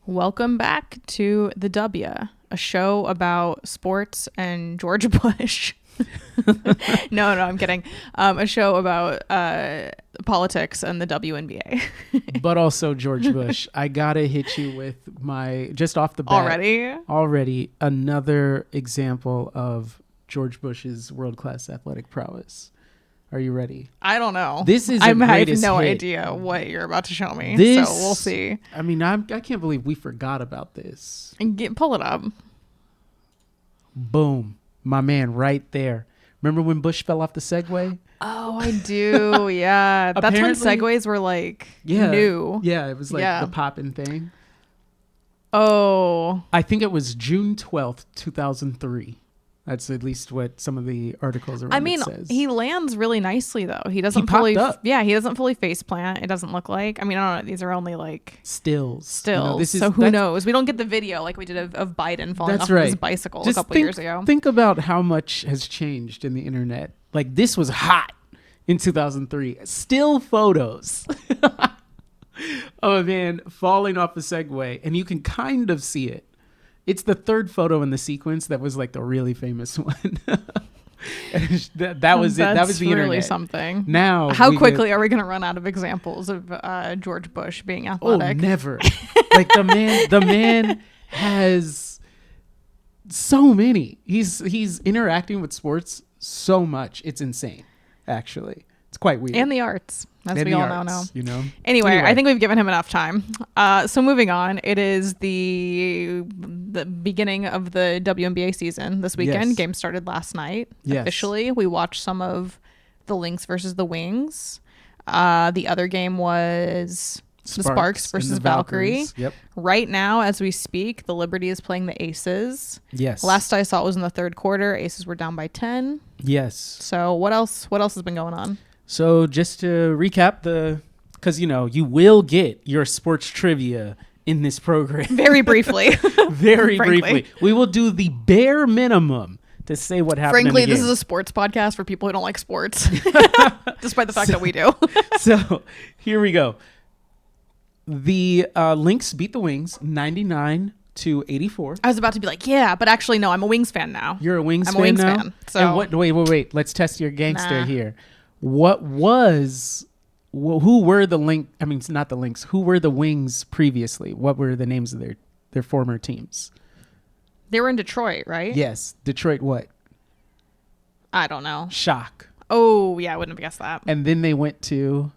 Welcome back to the Dubya, a show about sports and George Bush. No, I'm kidding. A show about politics and the WNBA. But also George Bush. I gotta hit you with my, just off the bat. Already another example of George Bush's world-class athletic prowess. Are you ready? I don't know. This is I have greatest no hit. idea what you're about to show me. This, so we'll see. I mean, I can't believe we forgot about this. Pull it up. Boom. My man right there. Remember when Bush fell off the Segway? Oh, I do. Yeah. That's when Segways were like new. Yeah, it was like the poppin' thing. Oh. I think it was June 12th, 2003. That's at least what some of the articles around it says. He lands really nicely though. He doesn't fully he doesn't fully face plant. It doesn't look like. I mean, I don't know. These are only like stills. You know, so who knows? We don't get the video like we did of Biden falling off his bicycle a couple years ago. Think about how much has changed in the internet. Like this was hot in 2003. Still photos of a man falling off a Segway, and you can kind of see it. It's the third photo in the sequence that was like the really famous one. that was it. That was the internet. Really something. Now, how quickly are we going to run out of examples of George Bush being athletic? Oh, never. Like the man has so many. He's interacting with sports so much. It's insane, actually. It's quite weird. And the arts, as we all know now. You know. Anyway, I think we've given him enough time. So moving on, it is the beginning of the WNBA season this weekend. Yes. Game started last night. Yes. Officially, we watched some of the Lynx versus the Wings. The other game was the Sparks versus Valkyrie. Yep. Right now, as we speak, the Liberty is playing the Aces. Yes. Last I saw it was in the third quarter. Aces were down by 10. Yes. So what else has been going on? So just to recap because you will get your sports trivia in this program. Very briefly. Very briefly. We will do the bare minimum to say what happened. Frankly, this is a sports podcast for people who don't like sports, despite the fact that we do. So here we go. The Lynx beat the Wings 99-84. I was about to be like, yeah, but actually, no, I'm a Wings fan now. You're a Wings fan now? I'm a Wings fan. So. And wait. Let's test your gangster here. Who were the Lynx? I mean, not the Lynx. Who were the Wings previously? What were the names of their former teams? They were in Detroit, right? Yes. Detroit what? I don't know. Shock. Oh, yeah, I wouldn't have guessed that. And then they went to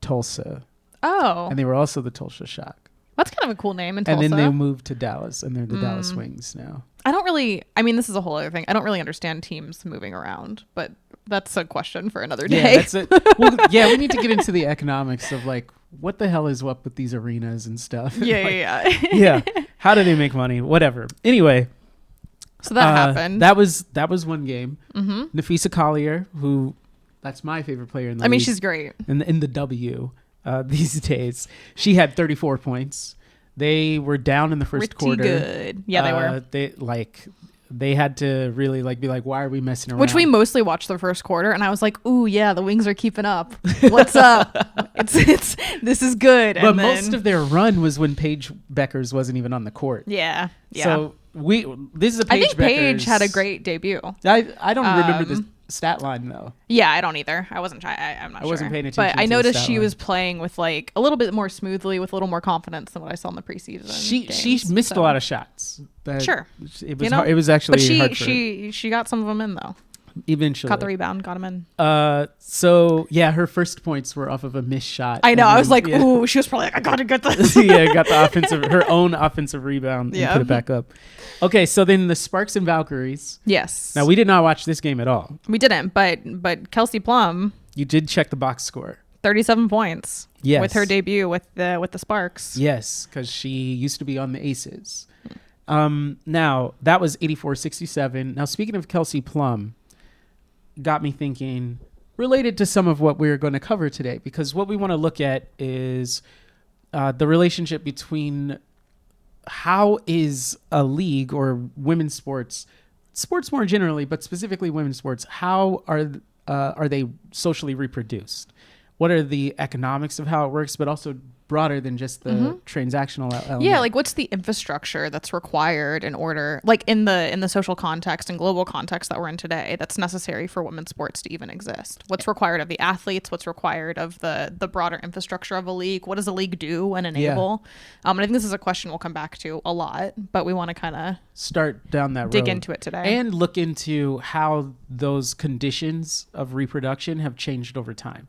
Tulsa. Oh. And they were also the Tulsa Shock. That's kind of a cool name in Tulsa. And then they moved to Dallas, and they're the Dallas Wings now. This is a whole other thing. I don't really understand teams moving around, but that's a question for another day. Yeah, we need to get into the economics of like, what the hell is up with these arenas and stuff. Yeah. Yeah. How do they make money? Whatever. Anyway. So that happened. That was one game. Mm-hmm. Nafisa Collier, who that's my favorite player in the league. I mean, she's great. In the W these days. She had 34 points. They were down in the first quarter. Good. Yeah, they were. They had to really be like, why are we messing around? Which we mostly watched the first quarter, and I was like, ooh, yeah, the Wings are keeping up. What's up? This is good. But most of their run was when Paige Beckers wasn't even on the court. Yeah. So this is a Paige I think Paige had a great debut. I don't remember the stat line though. Yeah, I don't either. I'm not sure. I wasn't paying attention. But I noticed she was playing with like a little bit more smoothly, with a little more confidence than what I saw in the preseason. She missed a lot of shots. Sure, it was hard, it was actually hard for her. She got some of them in though. Eventually caught the rebound, got them in. So yeah, her first points were off of a missed shot. I know. I was like, ooh, she was probably like, I gotta get this. Yeah, got her own offensive rebound and put it back up. Okay, so then the Sparks and Valkyries. Yes. Now we did not watch this game at all. We didn't, but Kelsey Plum. You did check the box score. 37 points. Yes. With her debut with the Sparks. Yes, because she used to be on the Aces. Now that was 84-67. Now speaking of Kelsey Plum, got me thinking, related to some of what we're going to cover today, because what we want to look at is the relationship between how is a league or women's sports more generally, but specifically women's sports, how are they socially reproduced? What are the economics of how it works, but also broader than just the transactional element. Yeah, like what's the infrastructure that's required in order, like in the social context and global context that we're in today, that's necessary for women's sports to even exist? What's required of the athletes? What's required of the broader infrastructure of a league? What does a league do and enable? And I think this is a question we'll come back to a lot, but we want to kind of start down that road. Dig into it today. And look into how those conditions of reproduction have changed over time.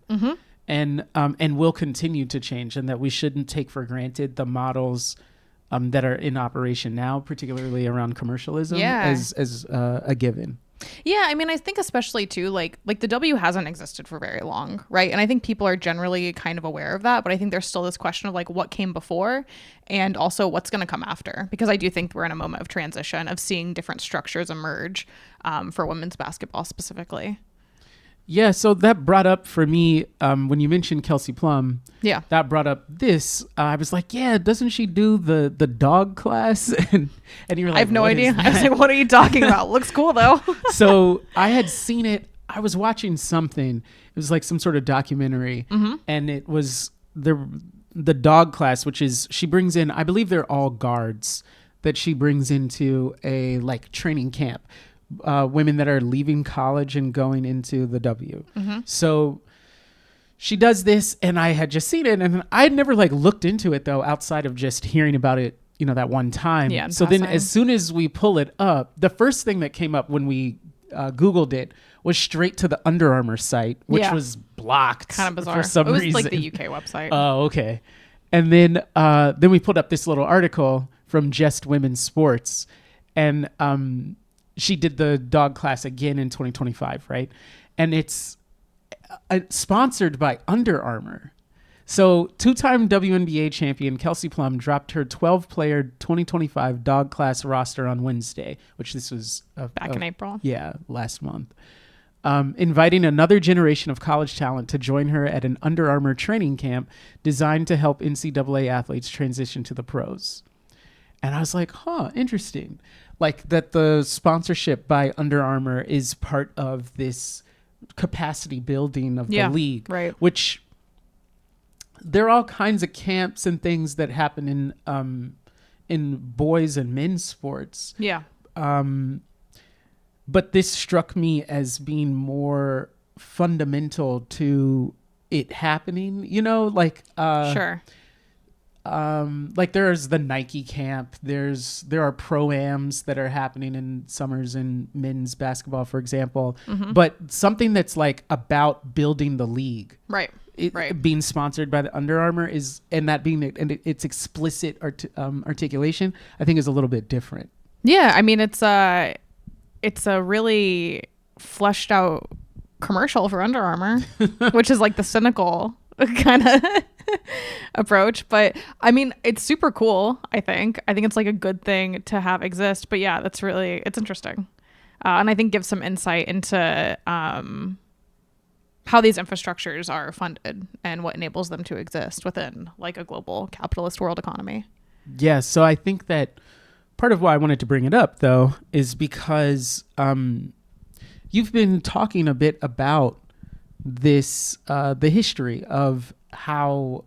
And will continue to change, and that we shouldn't take for granted the models that are in operation now, particularly around commercialism, as a given. Yeah, I mean, I think especially too, like the W hasn't existed for very long, right? And I think people are generally kind of aware of that, but I think there's still this question of like what came before and also what's going to come after, because I do think we're in a moment of transition of seeing different structures emerge for women's basketball specifically. Yeah, so that brought up for me, when you mentioned Kelsey Plum, that brought up this. I was like, yeah, doesn't she do the dog class? and you were like, I have no idea. I was like, what are you talking about? Looks cool, though. So I had seen it. I was watching something. It was like some sort of documentary. And it was the dog class, which is, she brings in, I believe they're all guards that she brings into a like training camp. Women that are leaving college and going into the W. So she does this, and I had just seen it, and I had never like looked into it though, outside of just hearing about it, that one time. Yeah. So then as soon as we pull it up, the first thing that came up when we Googled it was straight to the Under Armour site, which was blocked. Kind of bizarre. For some reason. It was like the UK website. Oh, okay. And then we pulled up this little article from Just Women's Sports, and she did the dog class again in 2025, right? And it's sponsored by Under Armour. So two-time WNBA champion Kelsey Plum dropped her 12-player 2025 dog class roster on Wednesday, which this was back in April. Yeah, last month. Inviting another generation of college talent to join her at an Under Armour training camp designed to help NCAA athletes transition to the pros. And I was like, interesting. Like that the sponsorship by Under Armour is part of this capacity building of the league, right? Which there are all kinds of camps and things that happen in boys and men's sports. Yeah. But this struck me as being more fundamental to it happening, like sure. Like there's the Nike camp. There are pro-ams that are happening in summers in men's basketball, for example. But something that's like about building the league, right? Being sponsored by the Under Armour and its explicit articulation, I think is a little bit different. Yeah, I mean it's a really fleshed out commercial for Under Armour, which is like the cynical kind of approach, but I mean it's super cool. I think it's like a good thing to have exist, but yeah, it's interesting, and I think gives some insight into how these infrastructures are funded and what enables them to exist within like a global capitalist world economy. Yeah, so I think that part of why I wanted to bring it up though is because you've been talking a bit about this the history of how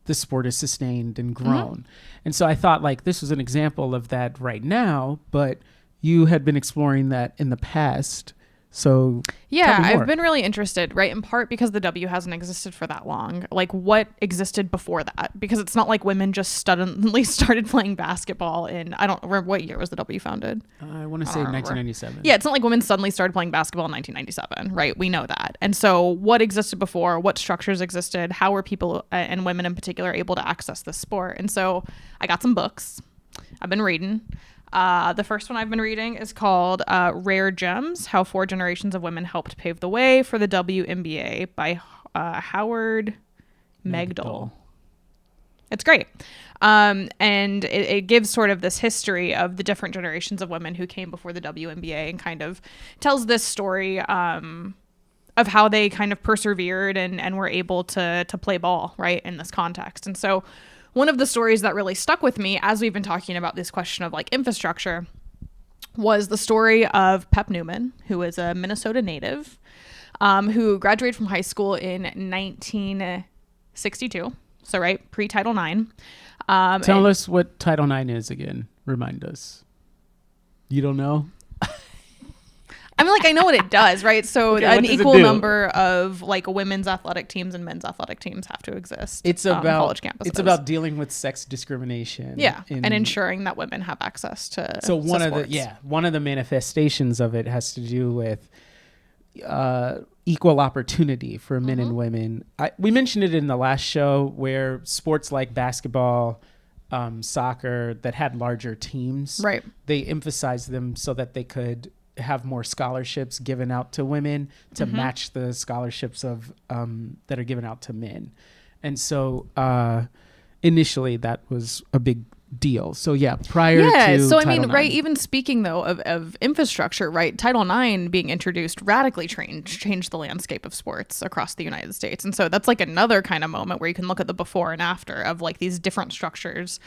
the sport is sustained and grown. And so I thought like this was an example of that right now, but you had been exploring that in the past. So yeah, I've been really interested, right? In part because the W hasn't existed for that long. Like what existed before that? Because it's not like women just suddenly started playing basketball in, I don't remember what year was the W founded. I want to say 1997. Yeah, it's not like women suddenly started playing basketball in 1997, right? We know that. And so what existed before? What structures existed? How were people and women in particular able to access this sport? And so I got some books. I've been reading. The first one I've been reading is called Rare Gems, How 4 Generations of Women Helped Pave the Way for the WNBA by Howard Megdal. It's great. And it gives sort of this history of the different generations of women who came before the WNBA and kind of tells this story of how they kind of persevered and were able to play ball, right, in this context. And so one of the stories that really stuck with me as we've been talking about this question of like infrastructure was the story of Pep Newman, who is a Minnesota native, who graduated from high school in 1962. So, right, pre-Title IX. Tell us what Title IX is again. Remind us. You don't know? I mean, like, I know what it does, right? So Okay, an equal number of like women's athletic teams and men's athletic teams have to exist. It's on about college campuses. It's about dealing with sex discrimination. Yeah, and ensuring that women have access to. So one sports. of the manifestations of it has to do with equal opportunity for men and women. We mentioned it in the last show where sports like basketball, soccer that had larger teams, right? They emphasized them so that they could have more scholarships given out to women to match the scholarships of that are given out to men. And so initially that was a big deal. So prior to so I Title mean, IX. right, even speaking though of infrastructure, right, Title IX being introduced radically changed the landscape of sports across the United States. And so that's like another kind of moment where you can look at the before and after of like these different structures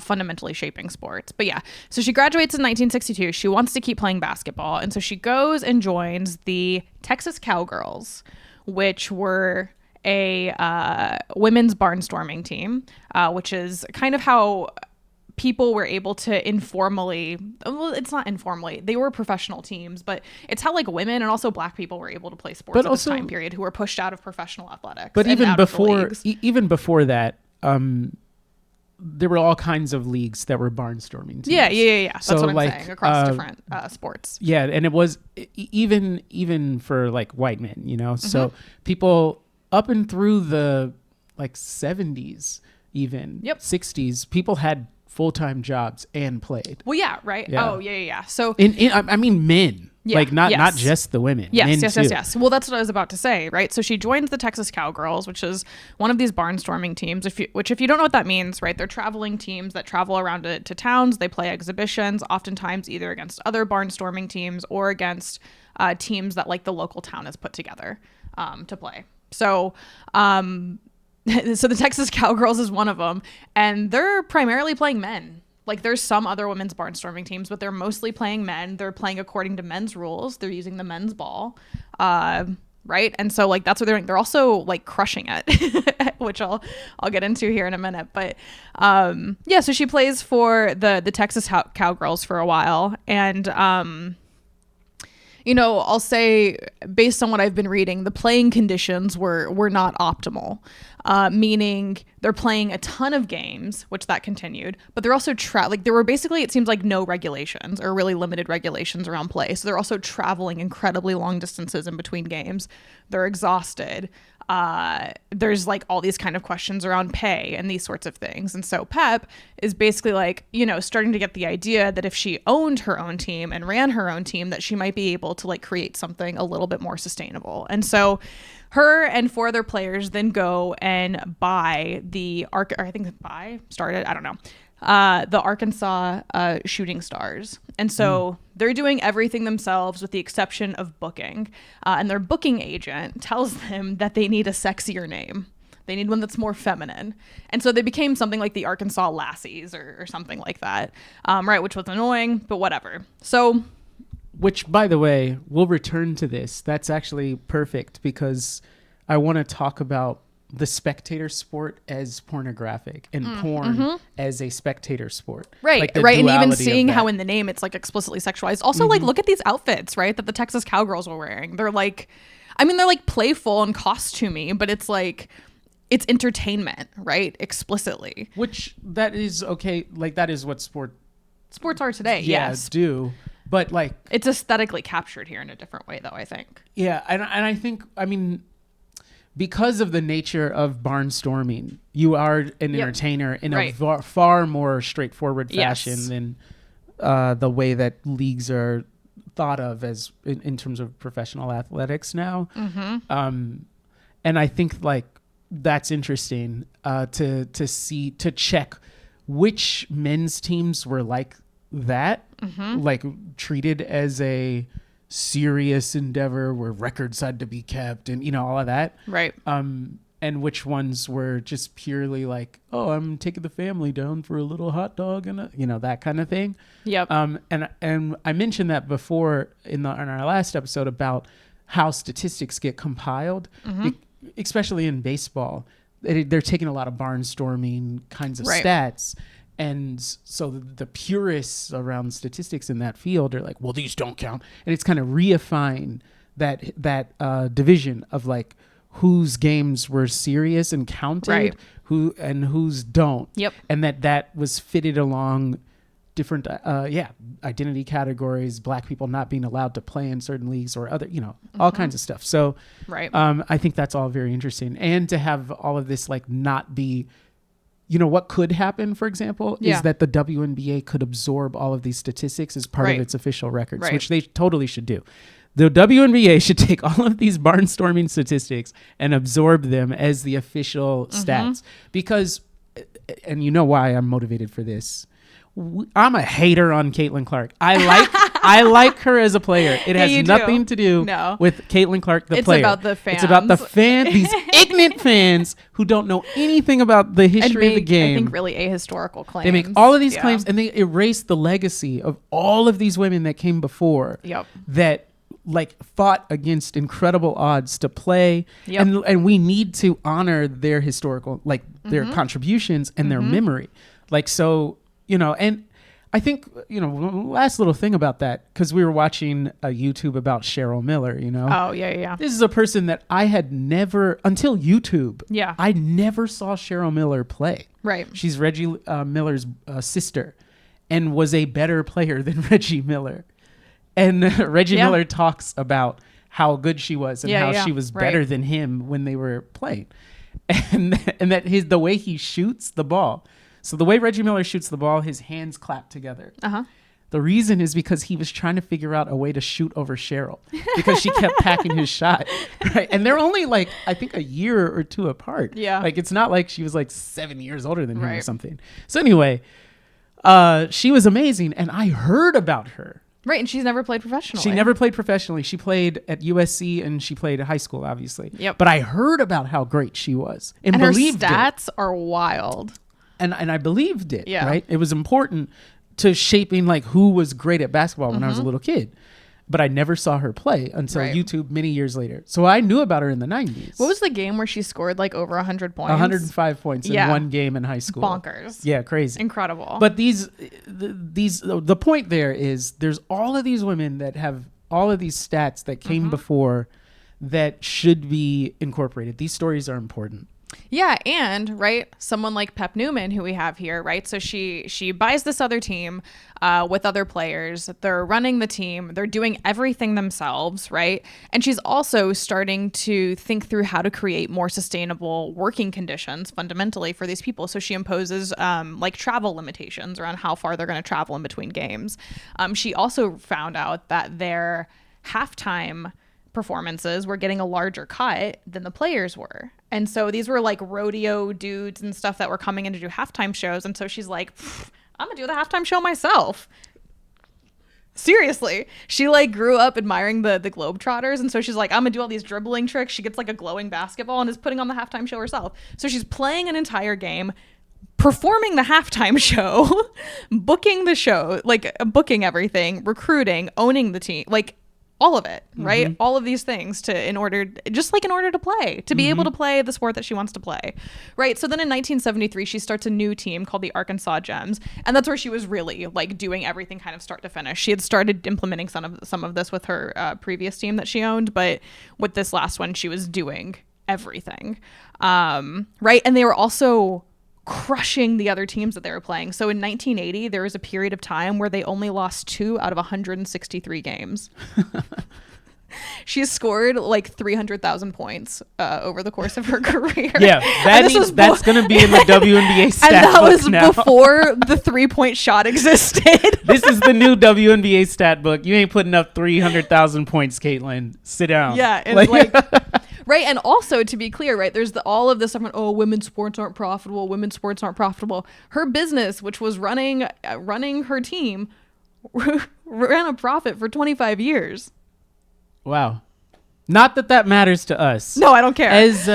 fundamentally shaping sports. But so she graduates in 1962. She wants to keep playing basketball, and so she goes and joins the Texas Cowgirls, which were a women's barnstorming team, which is kind of how people were able to informally, well, it's not informally, they were professional teams, but it's how like women and also black people were able to play sports at this time period who were pushed out of professional athletics. But even before that, there were all kinds of leagues that were barnstorming teams. Yeah. That's so what I'm saying, across different sports. Yeah, and it was even for like white men, so people up and through the like 70s, even 60s, people had full-time jobs and played. Well, right. Yeah. Oh, yeah. So I mean men, like not just the women. Yes. Well, that's what I was about to say, right? So she joins the Texas Cowgirls, which is one of these barnstorming teams. If you don't know what that means, right? They're traveling teams that travel around to towns. They play exhibitions, oftentimes either against other barnstorming teams or against teams that like the local town has put together to play. So, so the Texas Cowgirls is one of them, and they're primarily playing men. Like there's some other women's barnstorming teams, but they're mostly playing men. They're playing according to men's rules. They're using the men's ball, right? And so like that's what they're doing. They're also like crushing it, which I'll get into here in a minute. But so she plays for the Texas Cowgirls for a while, and I'll say based on what I've been reading, the playing conditions were not optimal, meaning they're playing a ton of games, which that continued, but they're also there were basically, it seems like no regulations or really limited regulations around play. So they're also traveling incredibly long distances in between games. They're exhausted. There's like all these kind of questions around pay and these sorts of things. And so Pep is basically like, starting to get the idea that if she owned her own team and ran her own team, that she might be able to like create something a little bit more sustainable. And so her and 4 other players then go and buy the Arkansas Shooting Stars. And so they're doing everything themselves with the exception of booking. And their booking agent tells them that they need a sexier name. They need one that's more feminine. And so they became something like the Arkansas Lassies or something like that, right? Which was annoying, but whatever. So... Which, by the way, we'll return to this. That's actually perfect because I want to talk about the spectator sport as pornographic and porn as a spectator sport. Right, like right. And even seeing how in the name it's like explicitly sexualized. Also, like, look at these outfits, right, that the Texas Cowgirls were wearing. They're like, they're like playful and costumey, but it's like, it's entertainment, right? Explicitly. Which that is okay. Like that is what sports are today. Yes. Do. But like it's aesthetically captured here in a different way, though, I think. Yeah, and I think because of the nature of barnstorming, you are an entertainer in a far more straightforward fashion than the way that leagues are thought of as in terms of professional athletics now. And I think like that's interesting to check which men's teams were like that, like treated as a serious endeavor where records had to be kept and all of that, right? And which ones were just purely like, oh, I'm taking the family down for a little hot dog and that kind of thing. And I mentioned that before in our last episode about how statistics get compiled, especially in baseball. they're taking a lot of barnstorming kinds of stats. And so the purists around statistics in that field are like, well, these don't count. And it's kind of reifying that division of like whose games were serious and counted, whose don't. Yep. And that was fitted along different identity categories, black people not being allowed to play in certain leagues or other, all kinds of stuff. So I think that's all very interesting. And to have all of this like not be, what could happen, for example, is that the WNBA could absorb all of these statistics as part of its official records, which they totally should do. The WNBA should take all of these barnstorming statistics and absorb them as the official stats because, and you know why I'm motivated for this. I'm a hater on Caitlin Clark. I like her as a player. It has nothing to do with Caitlin Clark, the player. It's about the fans. It's about the fans, these ignorant fans who don't know anything about the history of the game. I think really ahistorical claims. They make all of these claims and they erase the legacy of all of these women that came before that like fought against incredible odds to play. And we need to honor their historical, like their contributions and their memory. Like, so, and I think, last little thing about that, because we were watching a YouTube about Cheryl Miller, Oh, yeah. This is a person that I had never, until YouTube, I never saw Cheryl Miller play. Right. She's Reggie Miller's sister and was a better player than Reggie Miller. And Reggie Miller talks about how good she was and how she was better than him when they were playing. And that the way he shoots the ball. So the way Reggie Miller shoots the ball, his hands clap together. The reason is because he was trying to figure out a way to shoot over Cheryl because she kept packing his shot. Right. And they're only like, I think a year or two apart. Yeah. Like, it's not like she was like 7 years older than him or something. So anyway, she was amazing. And I heard about her. Right. And she's never played professionally. She never played professionally. She played at USC and she played at high school, obviously. Yep. But I heard about how great she was and her believed stats are wild. And I believed it, right? It was important to shaping like who was great at basketball when I was a little kid. But I never saw her play until YouTube many years later. So I knew about her in the 90s. What was the game where she scored like over 100 points? 105 points in one game in high school. Bonkers. Yeah, crazy. Incredible. But the point there is there's all of these women that have all of these stats that came before that should be incorporated. These stories are important. Yeah, and someone like Pep Newman, who we have here, right? So she buys this other team with other players. They're running the team. They're doing everything themselves, right? And she's also starting to think through how to create more sustainable working conditions fundamentally for these people. So she imposes like travel limitations around how far they're going to travel in between games. She also found out that their halftime performances were getting a larger cut than the players were. And so these were like rodeo dudes and stuff that were coming in to do halftime shows. And so she's like, I'm gonna do the halftime show myself. Seriously. She like grew up admiring the Globetrotters. And so she's like, I'm gonna do all these dribbling tricks. She gets like a glowing basketball and is putting on the halftime show herself. So she's playing an entire game, performing the halftime show, booking the show, like booking everything, recruiting, owning the team, like all of it, right? All of these things in order to play, to be able to play the sport that she wants to play, right? So then in 1973, she starts a new team called the Arkansas Gems. And that's where she was really like doing everything kind of start to finish. She had started implementing some of this with her previous team that she owned, but with this last one, she was doing everything, right? And they were also crushing the other teams that they were playing. So in 1980, there was a period of time where they only lost 2 out of 163 games. She scored like 300,000 points over the course of her career. Yeah, that's going to be in the WNBA stat and that book was now. Before the 3-point shot existed. This is the new WNBA stat book. You ain't putting up 300,000 points, Caitlin. Sit down. Yeah, it's like right. And also, to be clear, right, there's all of this stuff, women's sports aren't profitable. Her business, which was running her team, ran a profit for 25 years. Wow. Not that matters to us. No, I don't care. As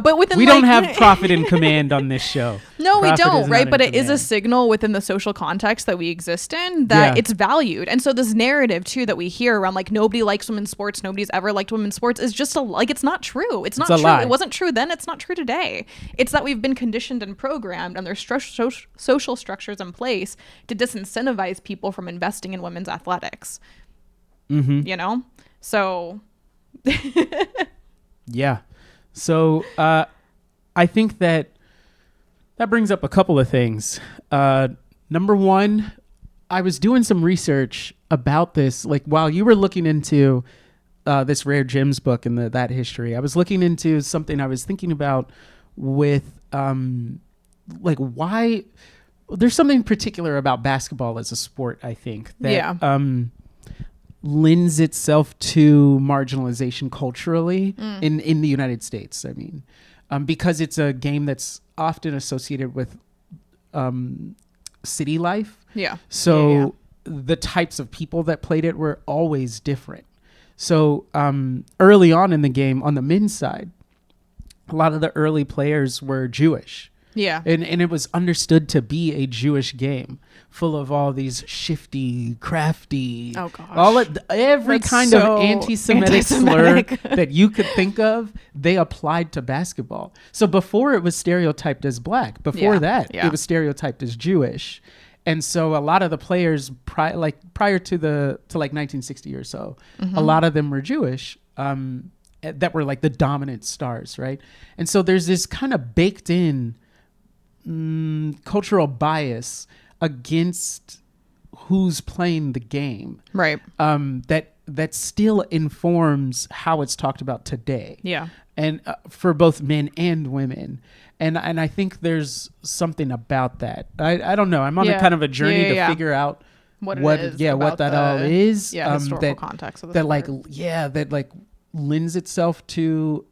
but within we don't have profit in command on this show. No, Profit we don't, right? But it is a command. signal within the social context that we exist in that it's valued. And so this narrative too that we hear around like nobody likes women's sports, nobody's ever liked women's sports is just it's not true. It's not true. Lie. It wasn't true then. It's not true today. It's that we've been conditioned and programmed, and there's social structures in place to disincentivize people from investing in women's athletics. You know, so. Yeah. So I think that brings up a couple of things. Number one, I was doing some research about this, like while you were looking into this Rare Gems book and that history, I was looking into something I was thinking about with like why there's something particular about basketball as a sport, I think, that lends itself to marginalization culturally in the United States. I mean, because it's a game that's often associated with city life. Yeah. So the types of people that played it were always different. So early on in the game, on the men's side, a lot of the early players were Jewish. Yeah. And it was understood to be a Jewish game full of all these shifty, crafty, every That's kind so of anti-Semitic slur that you could think of, they applied to basketball. So before it was stereotyped as black. Before that, it was stereotyped as Jewish. And so a lot of the players prior to 1960 or so, a lot of them were Jewish. That were like the dominant stars, right? And so there's this kind of baked in cultural bias against who's playing the game, right? That still informs how it's talked about today. Yeah, and for both men and women, and I think there's something about that. I don't know. I'm on a kind of a journey to figure out what that all is. Historical context of the sport. that lends itself to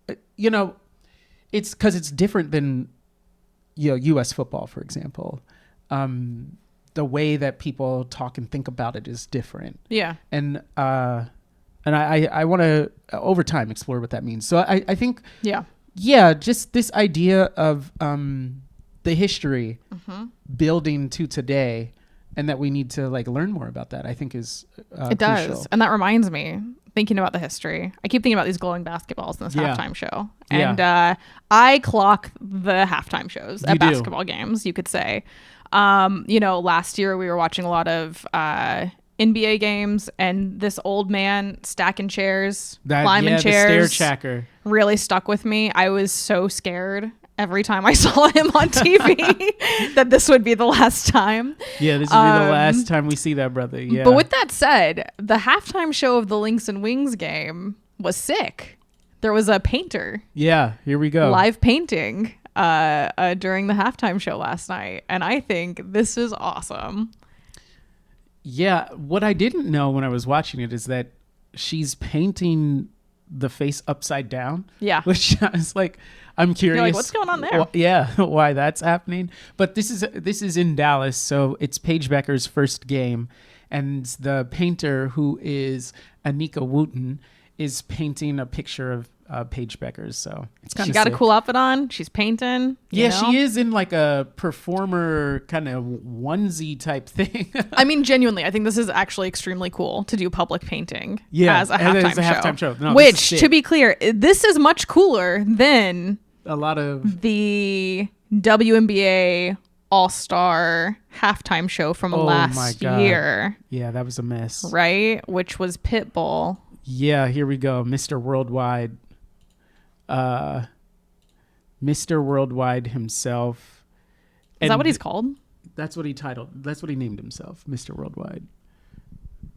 it's because it's different than U.S. football, for example. The way that people talk and think about it is different. Yeah. And I want to over time explore what that means. So I think just this idea of the history building to today, and that we need to learn more about that, I think is it does. Crucial. And that reminds me, thinking about the history, I keep thinking about these glowing basketballs in this halftime show. And I clock the halftime shows at basketball games, you could say. Last year we were watching a lot of NBA games, and this old man stacking chairs, climbing chairs, the stair checker, really stuck with me. I was so scared every time I saw him on TV that this would be the last time. Yeah, this would be the last time we see that brother. Yeah. But with that said, the halftime show of the Lynx and Wings game was sick. There was a painter. Yeah, here we go. Live painting during the halftime show last night. And I think this is awesome. Yeah, what I didn't know when I was watching it is that she's painting the face upside down. Yeah. Which I was like, I'm curious. You're like, what's going on there? Why that's happening. But this is in Dallas, so it's Paige Becker's first game, and the painter, who is Anika Wooten, is painting a picture of Paige Becker's. So it's kind of. She got a cool outfit on. She's painting. She is in like a performer kind of onesie type thing. I mean, genuinely, I think this is actually extremely cool to do public painting as a halftime show. No, which, to be clear, this is much cooler than a lot of the WNBA All-Star halftime show from last year. Yeah, that was a mess. Right? Which was Pitbull. Yeah, here we go. Mr. Worldwide. Mr. Worldwide himself. Is that what he's called? That's what he titled. That's what he named himself, Mr. Worldwide.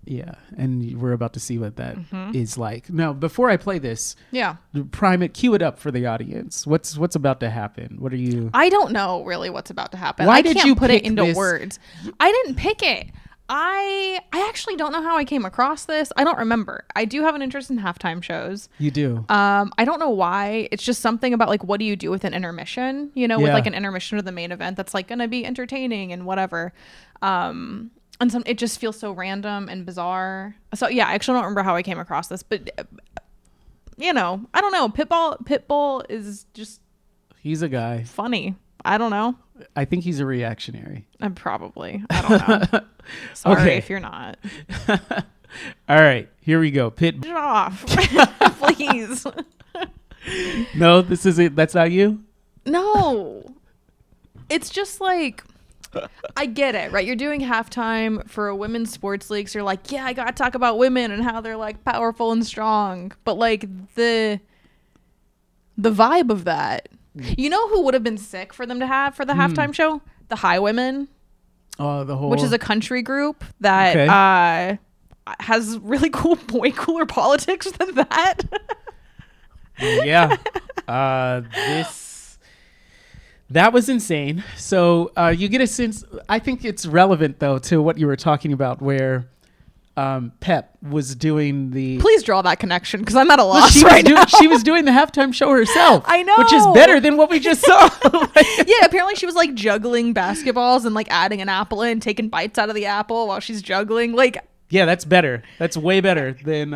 Yeah, and we're about to see what that is like. Now, before I play this, cue it up for the audience. What's about to happen? What are you? I don't know really what's about to happen. Why did you put pick it into this? words? I didn't pick it. I actually don't know how I came across this. I don't remember. I do have an interest in halftime shows. You do. I don't know why. It's just something about what do you do with an intermission? With an intermission to the main event that's gonna be entertaining and whatever. And it just feels so random and bizarre. So yeah, I actually don't remember how I came across this, but I don't know. Pitbull is just He's a guy. funny. I don't know. I think he's a reactionary. I'm probably. I don't know. Sorry Okay. if you're not. All right, here we go. Get it off. Please. No, this isn't. That's not you? No. It's just like, I get it, right? You're doing halftime for a women's sports league. So you're like, yeah, I got to talk about women and how they're like powerful and strong. But like the vibe of that, you know who would have been sick for them to have for the halftime show? The High Women, The whole. which is a country group that has really cool, way cooler politics than that. Yeah. That was insane. So you get a sense. I think it's relevant though to what you were talking about, where Pep was doing the. Please draw that connection, because I'm at a loss now. She was doing the halftime show herself. I know, which is better than what we just saw. Yeah, apparently she was like juggling basketballs and like adding an apple in, taking bites out of the apple while she's juggling. Like, yeah, that's better. That's way better than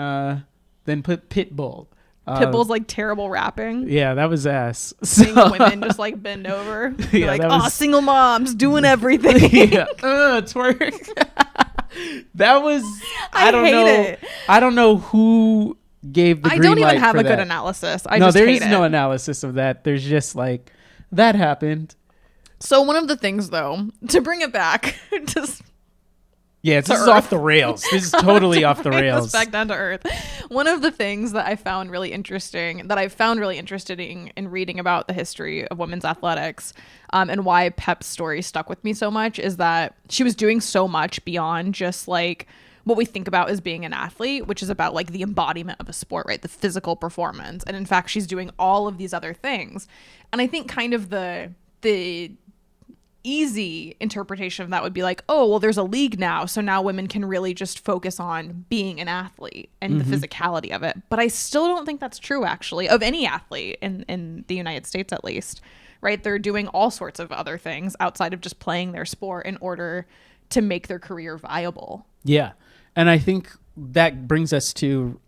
Pitbull. Pitbull's like terrible rapping. Yeah, that was ass. Seeing women just like bend over. Yeah, Like, that was- single moms doing everything. Yeah, twerk. That was. I don't hate know. it. I don't know who gave the. I green don't even light have for a good that. analysis. I No, just there hate is no it. analysis of that. There's just like that happened. So one of the things, though, to bring it back, just Yeah, this is Earth. off the rails. This is totally off the bring rails. us back down to earth. One of the things that I found really interesting, in reading about the history of women's athletics, and why Pep's story stuck with me so much, is that she was doing so much beyond just like what we think about as being an athlete, which is about like the embodiment of a sport, right? The physical performance. And in fact, she's doing all of these other things. And I think kind of the easy interpretation of that would be like, oh, well, there's a league now, so now women can really just focus on being an athlete and the physicality of it. But I still don't think that's true, actually, of any athlete in the United States, at least, right? They're doing all sorts of other things outside of just playing their sport in order to make their career viable. Yeah, and I think that brings us to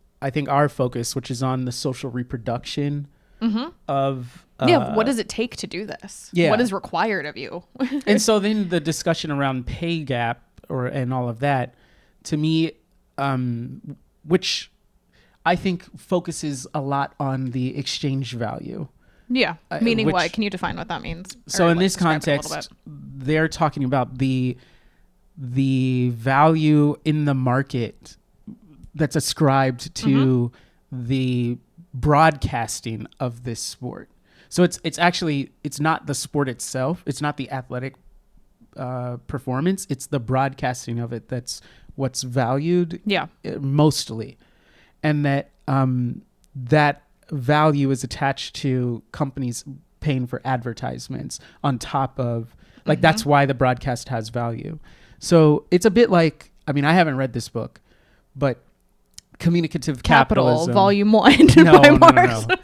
our focus, which is on the social reproduction of. What does it take to do this? Yeah. What is required of you? And so then the discussion around pay gap and all of that, to me, which I think focuses a lot on the exchange value. Yeah. Meaning which- what? Can you define what that means? So Or, in like, this describe it a little context, bit? they're talking about the value in the market that's ascribed to the broadcasting of this sport. So it's actually not the sport itself. It's not the athletic performance. It's the broadcasting of it that's what's valued. Yeah. Mostly, and that that value is attached to companies paying for advertisements on top of that's why the broadcast has value. So it's a bit like, I mean, I haven't read this book, but Communicative Capital, Capitalism. Volume 1 No, by no, Marx. no.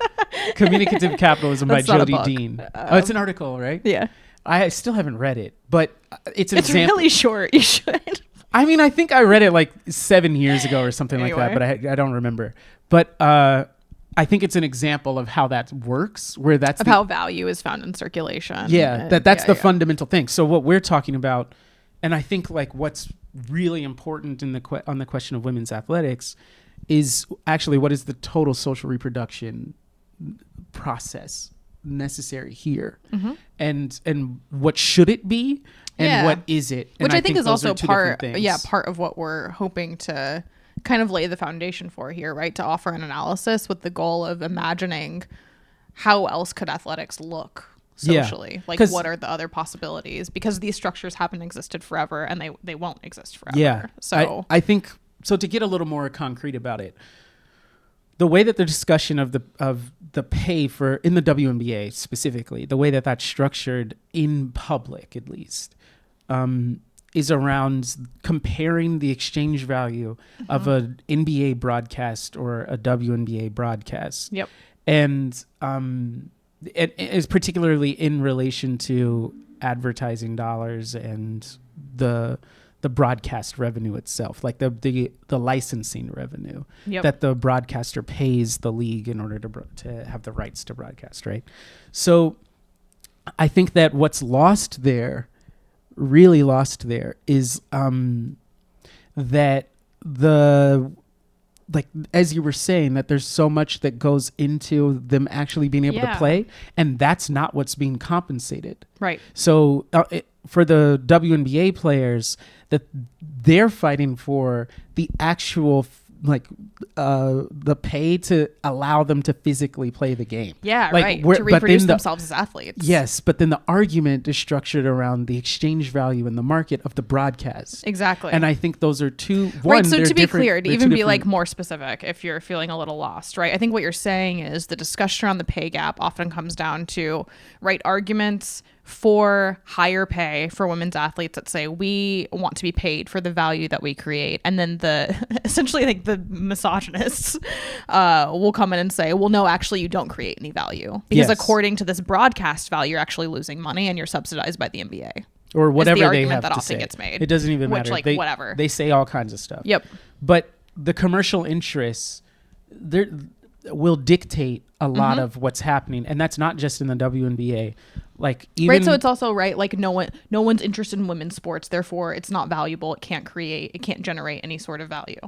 Communicative Capitalism by That's not a Jody book. Dean. It's an article, right? Yeah. I still haven't read it, but it's an It's example. really short. You should. I mean, I think I read it like 7 years ago or something like that, Anyway. but I don't remember. But I think it's an example of how that works, where that's Of how value is found in circulation. yeah, And- that's the yeah. fundamental thing. So what we're talking about, and I think like what's really important in on the question of women's athletics is actually what is the total social reproduction process necessary here, and what should it be, and Yeah. what is it, and Which I think is those are also two different part things. part of what we're hoping to kind of lay the foundation for here, right? To offer an analysis with the goal of imagining how else could athletics look Yeah. socially, like 'Cause- what are the other possibilities, because these structures haven't existed forever and they won't exist forever. Yeah. So I think so. To get a little more concrete about it, the way that the discussion of the pay for in the WNBA specifically, the way that that's structured in public, at least, is around comparing the exchange value of an NBA broadcast or a WNBA broadcast. Yep. And it is particularly in relation to advertising dollars and the the broadcast revenue itself, like the licensing revenue Yep. that the broadcaster pays the league in order to have the rights to broadcast, right? So I think that what's lost there, really lost there, is that like as you were saying, that there's so much that goes into them actually being able to play, and that's not what's being compensated. Right. So for the WNBA players, that they're fighting for the actual the pay to allow them to physically play the game. Yeah, like, right. To reproduce themselves as athletes. Yes, but then the argument is structured around the exchange value in the market of the broadcast. Exactly. And I think those are two. Right. So to be clear, to even be like more specific, if you're feeling a little lost, right? I think what you're saying is the discussion around the pay gap often comes down to arguments for higher pay for women's athletes that say we want to be paid for the value that we create, and then essentially like the misogynists will come in and say, well, no, actually you don't create any value because according to this broadcast value, you're actually losing money and you're subsidized by the NBA. Or whatever the they argument have that to often say. gets made. It doesn't even matter. Whatever. They say all kinds of stuff. Yep. But the commercial interests will dictate a lot of what's happening, and that's not just in the WNBA. Like even right, so it's also like no one's interested in women's sports, therefore it's not valuable. It can't generate any sort of value.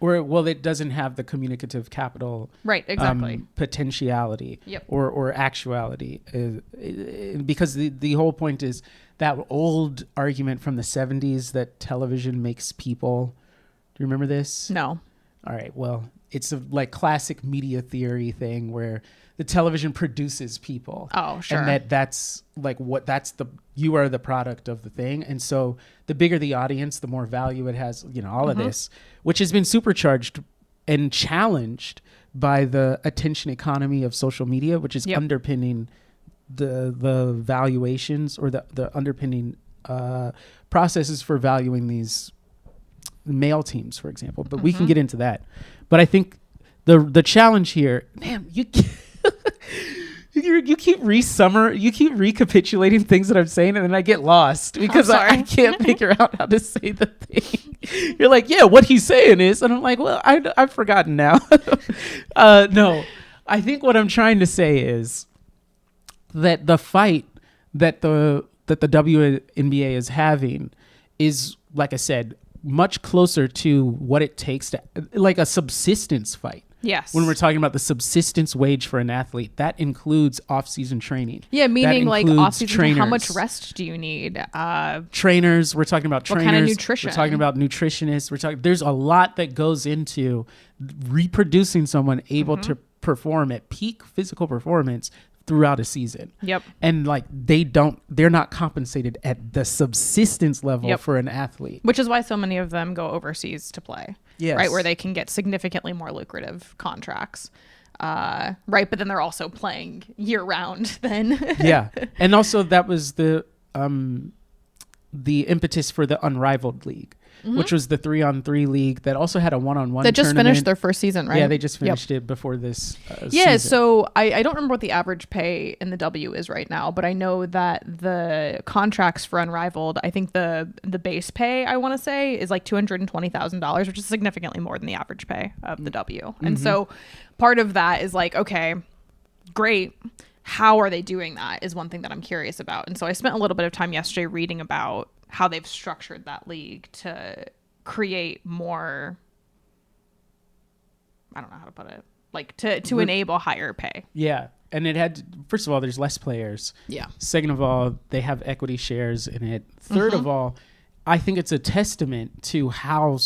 Or it doesn't have the communicative capital, right? Exactly. Potentiality, yep. or actuality, because the whole point is that old argument from the 70s that television makes people. Do you remember this? No. All right. Well, it's a like classic media theory thing where the television produces people. Oh, sure. And that's like you are the product of the thing. And so the bigger the audience, the more value it has, all of this, which has been supercharged and challenged by the attention economy of social media, which is underpinning the valuations or the underpinning processes for valuing these male teams, for example. But we can get into that. But I think the challenge here, man, you keep recapitulating things that I'm saying, and then I get lost because I can't figure out how to say the thing. You're like, yeah, what he's saying is, and I'm like, well, I've forgotten now. No, I think what I'm trying to say is that the fight that the WNBA is having is, like I said, much closer to what it takes to like a subsistence fight. Yes. When we're talking about the subsistence wage for an athlete, that includes off-season training. Yeah, meaning like off-season training. How much rest do you need? Trainers. We're talking about trainers. What kind of nutrition? We're talking about nutritionists. There's a lot that goes into reproducing someone able to perform at peak physical performance throughout a season. Yep. And like they're not compensated at the subsistence level for an athlete. Which is why so many of them go overseas to play. Yes. Right, where they can get significantly more lucrative contracts. Right, but then they're also playing year round then. Yeah. And also that was the impetus for the Unrivaled League, which was the 3-on-3 league that also had a 1-on-1 that just tournament. finished their first season, right? Yeah, they just finished it before this yeah, season. So I don't remember what the average pay in the W is right now, but I know that the contracts for Unrivaled, I think the base pay, I want to say, is like $220,000, which is significantly more than the average pay of the W. And so part of that is like, okay, great. How are they doing that is one thing that I'm curious about. And so I spent a little bit of time yesterday reading about how they've structured that league to create more, I don't know how to put it, like to enable higher pay. Yeah. And it had, first of all, there's less players. Yeah. Second of all, they have equity shares in it. Third of all, I think it's a testament to how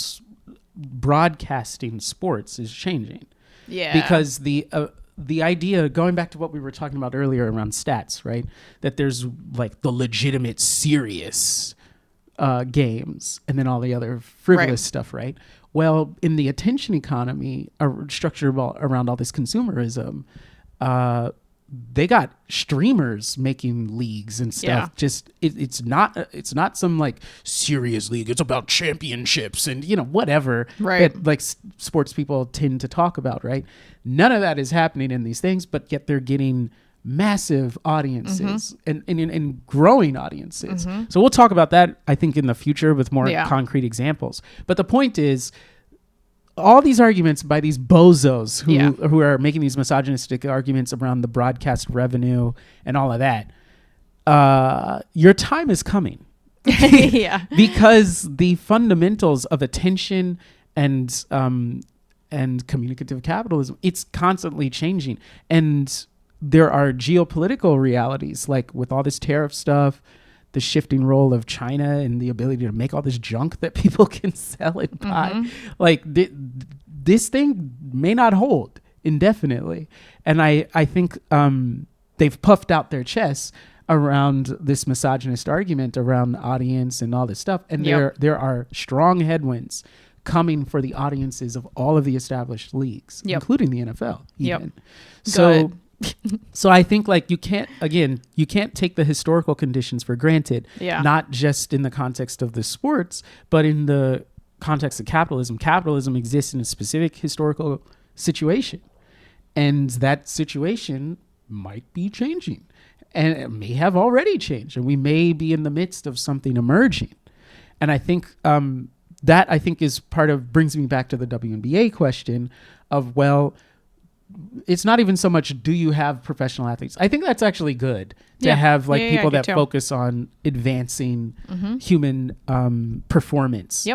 broadcasting sports is changing. Yeah. Because the idea, going back to what we were talking about earlier around stats, right? That there's like the legitimate, serious games and then all the other frivolous stuff, right? Well, in the attention economy structured around all this consumerism, they got streamers making leagues and stuff. Yeah. Just it's not some like serious league. It's about championships and whatever that like sports people tend to talk about, right? None of that is happening in these things, but yet they're getting massive audiences and growing audiences. So we'll talk about that, I think, in the future with more concrete examples. But the point is, all these arguments by these bozos who are making these misogynistic arguments around the broadcast revenue and all of that, your time is coming. Because the fundamentals of attention and communicative capitalism, it's constantly changing. And there are geopolitical realities, like with all this tariff stuff, the shifting role of China and the ability to make all this junk that people can sell and buy. Like this thing may not hold indefinitely. And I think they've puffed out their chests around this misogynist argument around audience and all this stuff. And there are strong headwinds coming for the audiences of all of the established leagues, including the NFL. Even. So I think like you can't take the historical conditions for granted, not just in the context of the sports, but in the context of capitalism. Capitalism exists in a specific historical situation, and that situation might be changing, and it may have already changed, and we may be in the midst of something emerging. And I think that is brings me back to the WNBA question of, well, it's not even so much do you have professional athletes. I think that's actually good to have like people that focus on advancing human performance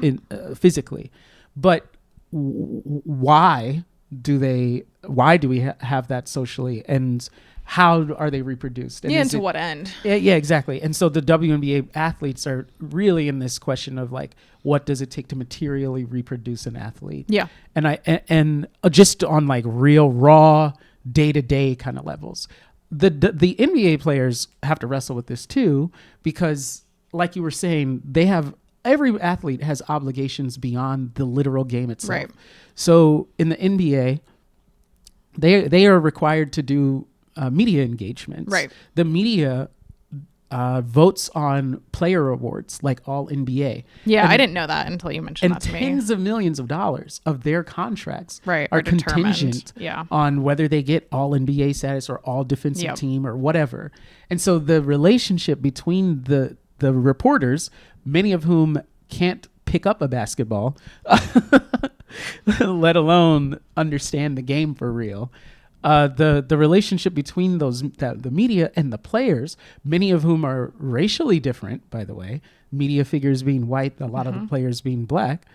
physically. But why do we have that socially, and how are they reproduced? And to what end? Yeah, exactly. And so the WNBA athletes are really in this question of like, what does it take to materially reproduce an athlete? Yeah. And just on like real raw day-to-day kind of levels. The NBA players have to wrestle with this too, because like you were saying, every athlete has obligations beyond the literal game itself. Right. So in the NBA, they are required to do media engagements. Right. The media votes on player awards like all NBA. Yeah, I didn't know that until you mentioned that to me. And tens of millions of dollars of their contracts are contingent on whether they get all NBA status or all defensive team or whatever. And so the relationship between the reporters, many of whom can't pick up a basketball, let alone understand the game for real, the relationship between the media and the players, many of whom are racially different, by the way, media figures being white, a lot of the players being black,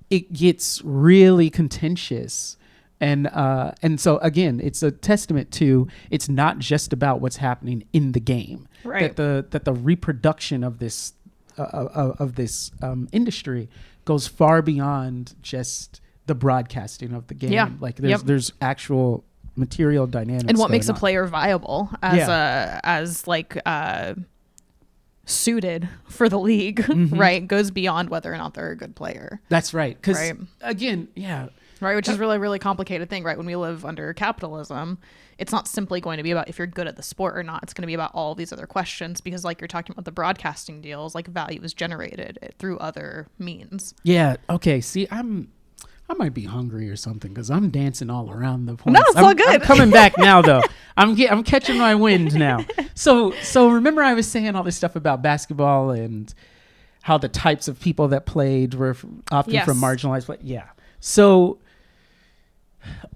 it gets really contentious. And so again, it's a testament to, it's not just about what's happening in the game. Right. That the reproduction of this industry goes far beyond just the broadcasting of the game. Yeah. Like there's actual material dynamics. And what makes a player viable as suited for the league, right? Goes beyond whether or not they're a good player. That's right. Because again, right, which is really, really complicated thing, right? When we live under capitalism, it's not simply going to be about if you're good at the sport or not. It's going to be about all these other questions, because like you're talking about the broadcasting deals, like value is generated through other means. Yeah. Okay. See, I might be hungry or something because I'm dancing all around the point. No, it's all good. I'm coming back now, though. I'm catching my wind now. So remember I was saying all this stuff about basketball and how the types of people that played were often from marginalized. Yeah. So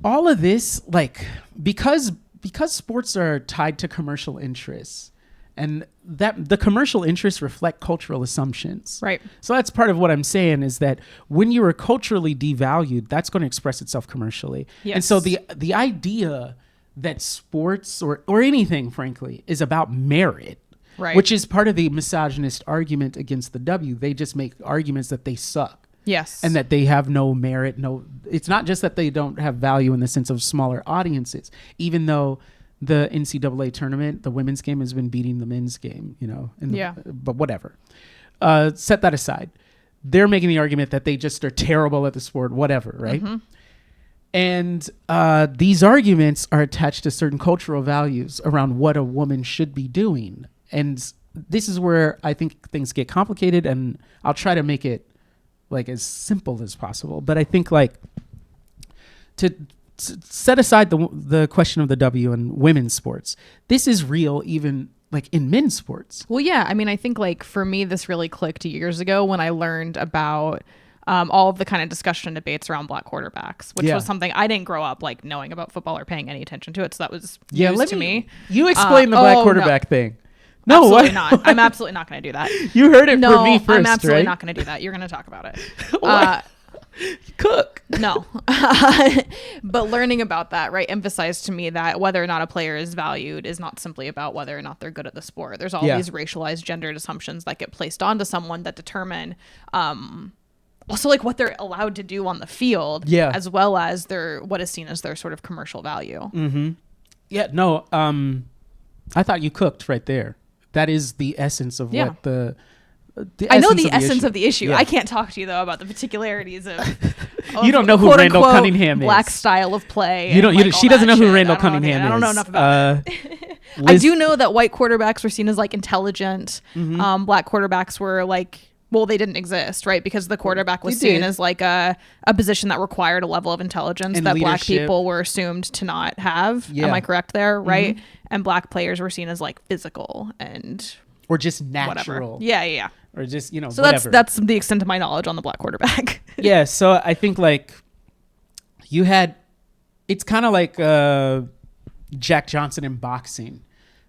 all of this, like, because sports are tied to commercial interests, and that the commercial interests reflect cultural assumptions. Right. So that's part of what I'm saying, is that when you are culturally devalued, that's going to express itself commercially. Yes. And so the idea that sports or anything, frankly, is about merit, right, which is part of the misogynist argument against the W. They just make arguments that they suck. Yes. And that they have no merit. It's not just that they don't have value in the sense of smaller audiences, even though the NCAA tournament, the women's game, has been beating the men's game, but whatever. Set that aside. They're making the argument that they just are terrible at the sport, whatever, right? Mm-hmm. And these arguments are attached to certain cultural values around what a woman should be doing. And this is where I think things get complicated, and I'll try to make it like as simple as possible. But I think like set aside the question of the W in women's sports. This is real even like in men's sports. Well, yeah. I mean, I think like for me, this really clicked years ago when I learned about all of the kind of discussion and debates around black quarterbacks, which was something I didn't grow up like knowing about football or paying any attention to it. So that was news to me. You explain the black quarterback thing. No, absolutely not. I'm absolutely not going to do that. You heard it from me first, I'm absolutely right? not going to do that. You're going to talk about it. Cook. No. But learning about that, right, emphasized to me that whether or not a player is valued is not simply about whether or not they're good at the sport. There's all these racialized, gendered assumptions that get placed onto someone that determine also like what they're allowed to do on the field, as well as their what is seen as their sort of commercial value. Mm-hmm. Yeah, no, I thought you cooked right there. That is the essence of what I know the essence of the issue. I can't talk to you though about the particularities of you don't know who Randall Cunningham is. Black style of play. You don't. She doesn't know who Randall Cunningham is. I don't know enough about it. I do know that white quarterbacks were seen as like intelligent. Black quarterbacks were like, well, they didn't exist, right? Because the quarterback was seen as like a position that required a level of intelligence and that black people were assumed to not have. Am I correct there? Right. And black players were seen as like physical and or just natural. Whatever. Yeah. Or just, so whatever. that's the extent of my knowledge on the black quarterback. Yeah. So I think like it's kind of like Jack Johnson in boxing.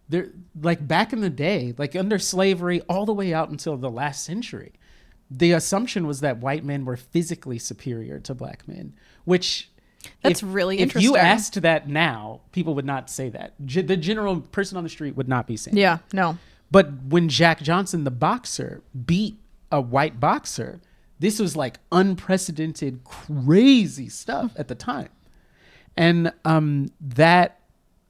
There, like back in the day, like under slavery, all the way out until the last century, the assumption was that white men were physically superior to black men, which that's really interesting. If you asked that now, people would not say that. The general person on the street would not be saying that. No. But when Jack Johnson, the boxer, beat a white boxer, this was like unprecedented, crazy stuff at the time. And that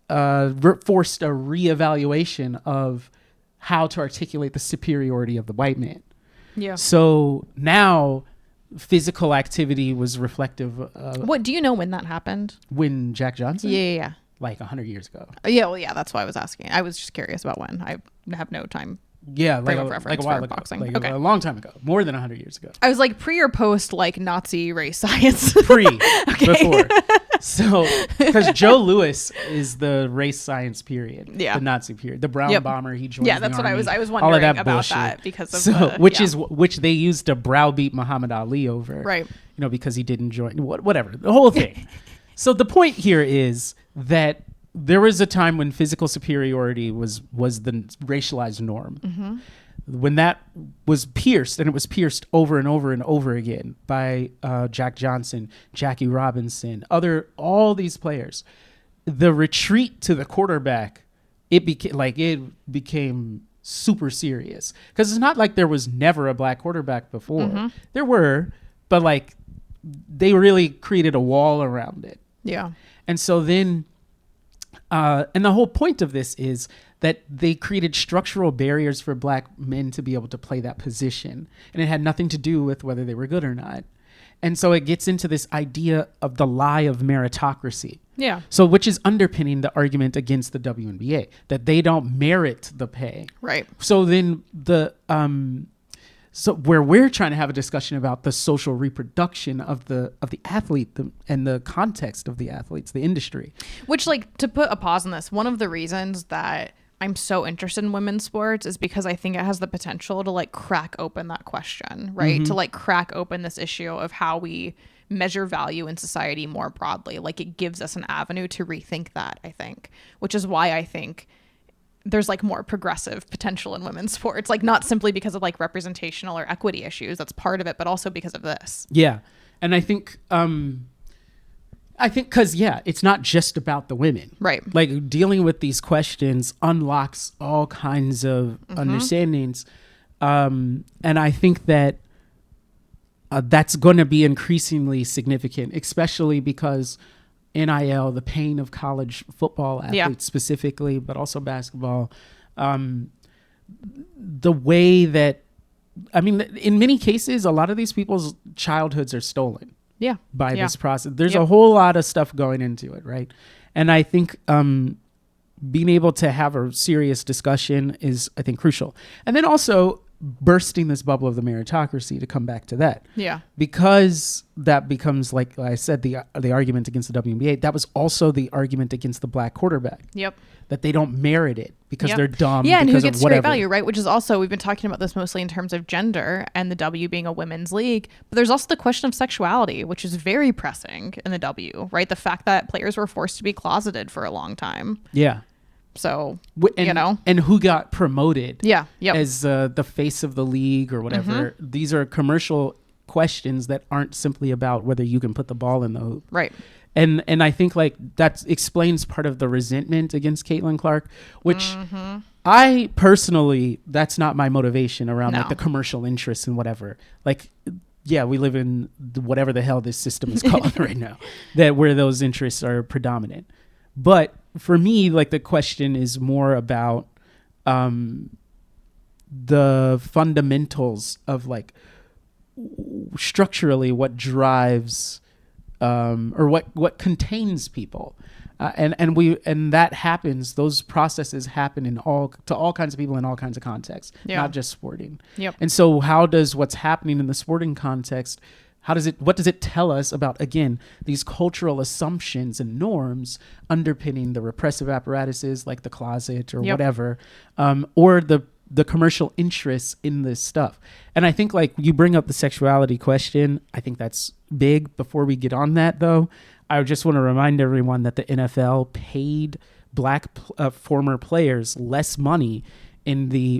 forced a reevaluation of how to articulate the superiority of the white man. Yeah. So now physical activity was reflective of... What, do you know when that happened? When Jack Johnson? Yeah. Like 100 years ago. Yeah, that's why I was asking. I was just curious about when. I have no time. Yeah, like a while ago. Boxing. Like a long time ago. More than 100 years ago. I was like pre or post like Nazi race science? Before. So, because Joe Louis is the race science period. Yeah. The Nazi period. The brown bomber, he joined Yeah, that's the what army, I was wondering about bullshit. that because of which they used to browbeat Muhammad Ali over. Right. Because he didn't join. Whatever. The whole thing. So the point here is that there was a time when physical superiority was the racialized norm. Mm-hmm. When that was pierced, and it was pierced over and over and over again by Jack Johnson, Jackie Robinson, all these players, the retreat to the quarterback, it became super serious. Because it's not like there was never a black quarterback before. Mm-hmm. There were, but like they really created a wall around it. Yeah. And so then... and the whole point of this is that they created structural barriers for black men to be able to play that position. And it had nothing to do with whether they were good or not. And so it gets into this idea of the lie of meritocracy. Yeah. So which is underpinning the argument against the WNBA, that they don't merit the pay. Right. So then so where we're trying to have a discussion about the social reproduction of the athlete and the context of the athletes, the industry. Which, like, to put a pause on this, one of the reasons that I'm so interested in women's sports is because I think it has the potential to like crack open that question, right? Mm-hmm. To like crack open this issue of how we measure value in society more broadly. Like it gives us an avenue to rethink that, I think, which is why I think there's like more progressive potential in women's sports, like not simply because of like representational or equity issues. That's part of it, but also because of this. Yeah. And I think cause it's not just about the women, right? Like dealing with these questions unlocks all kinds of understandings. And I think that that's going to be increasingly significant, especially because NIL, the pain of college football athletes specifically, but also basketball. The way that, I mean, in many cases, a lot of these people's childhoods are stolen by this process. There's a whole lot of stuff going into it, right? And I think being able to have a serious discussion is, I think, crucial. And then also, bursting this bubble of the meritocracy, to come back to that. Yeah. Because that becomes, like I said, the argument against the WNBA. That was also the argument against the black quarterback. Yep. That they don't merit it because they're dumb. Yeah, and who because gets of whatever. straight value, right? Which is also, we've been talking about this mostly in terms of gender and the W being a women's league. But there's also the question of sexuality, which is very pressing in the W, right? The fact that players were forced to be closeted for a long time. Yeah. So, and, and who got promoted as the face of the league or whatever. These are commercial questions that aren't simply about whether you can put the ball in the hoop. Right. And I think like that explains part of the resentment against Caitlin Clark, which I personally, that's not my motivation around like the commercial interests and whatever. Like, yeah, we live in whatever the hell this system is called right now, that where those interests are predominant. But for me, like the question is more about the fundamentals of like structurally what drives or what contains people. And that happens. Those processes happen to all kinds of people in all kinds of contexts, not just sporting. Yep. And so, how does what's happening in the sporting context? What does it tell us about, again, these cultural assumptions and norms underpinning the repressive apparatuses like the closet or whatever, or the commercial interests in this stuff? And I think like you bring up the sexuality question. I think that's big. Before we get on that, though, I just want to remind everyone that the NFL paid black former players less money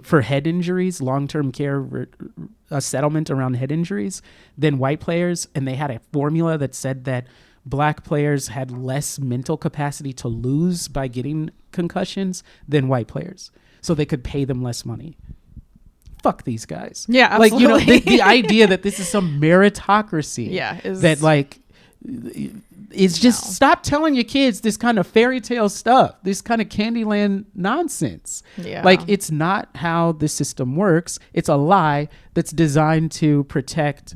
for head injuries, long-term care, a settlement around head injuries than white players. And they had a formula that said that black players had less mental capacity to lose by getting concussions than white players. So they could pay them less money. Fuck these guys. Yeah, absolutely. Like, you know, the idea that this is some meritocracy. Yeah. That like... It's just stop telling your kids this kind of fairy tale stuff, this kind of Candyland nonsense. Yeah. Like, it's not how the system works. It's a lie that's designed to protect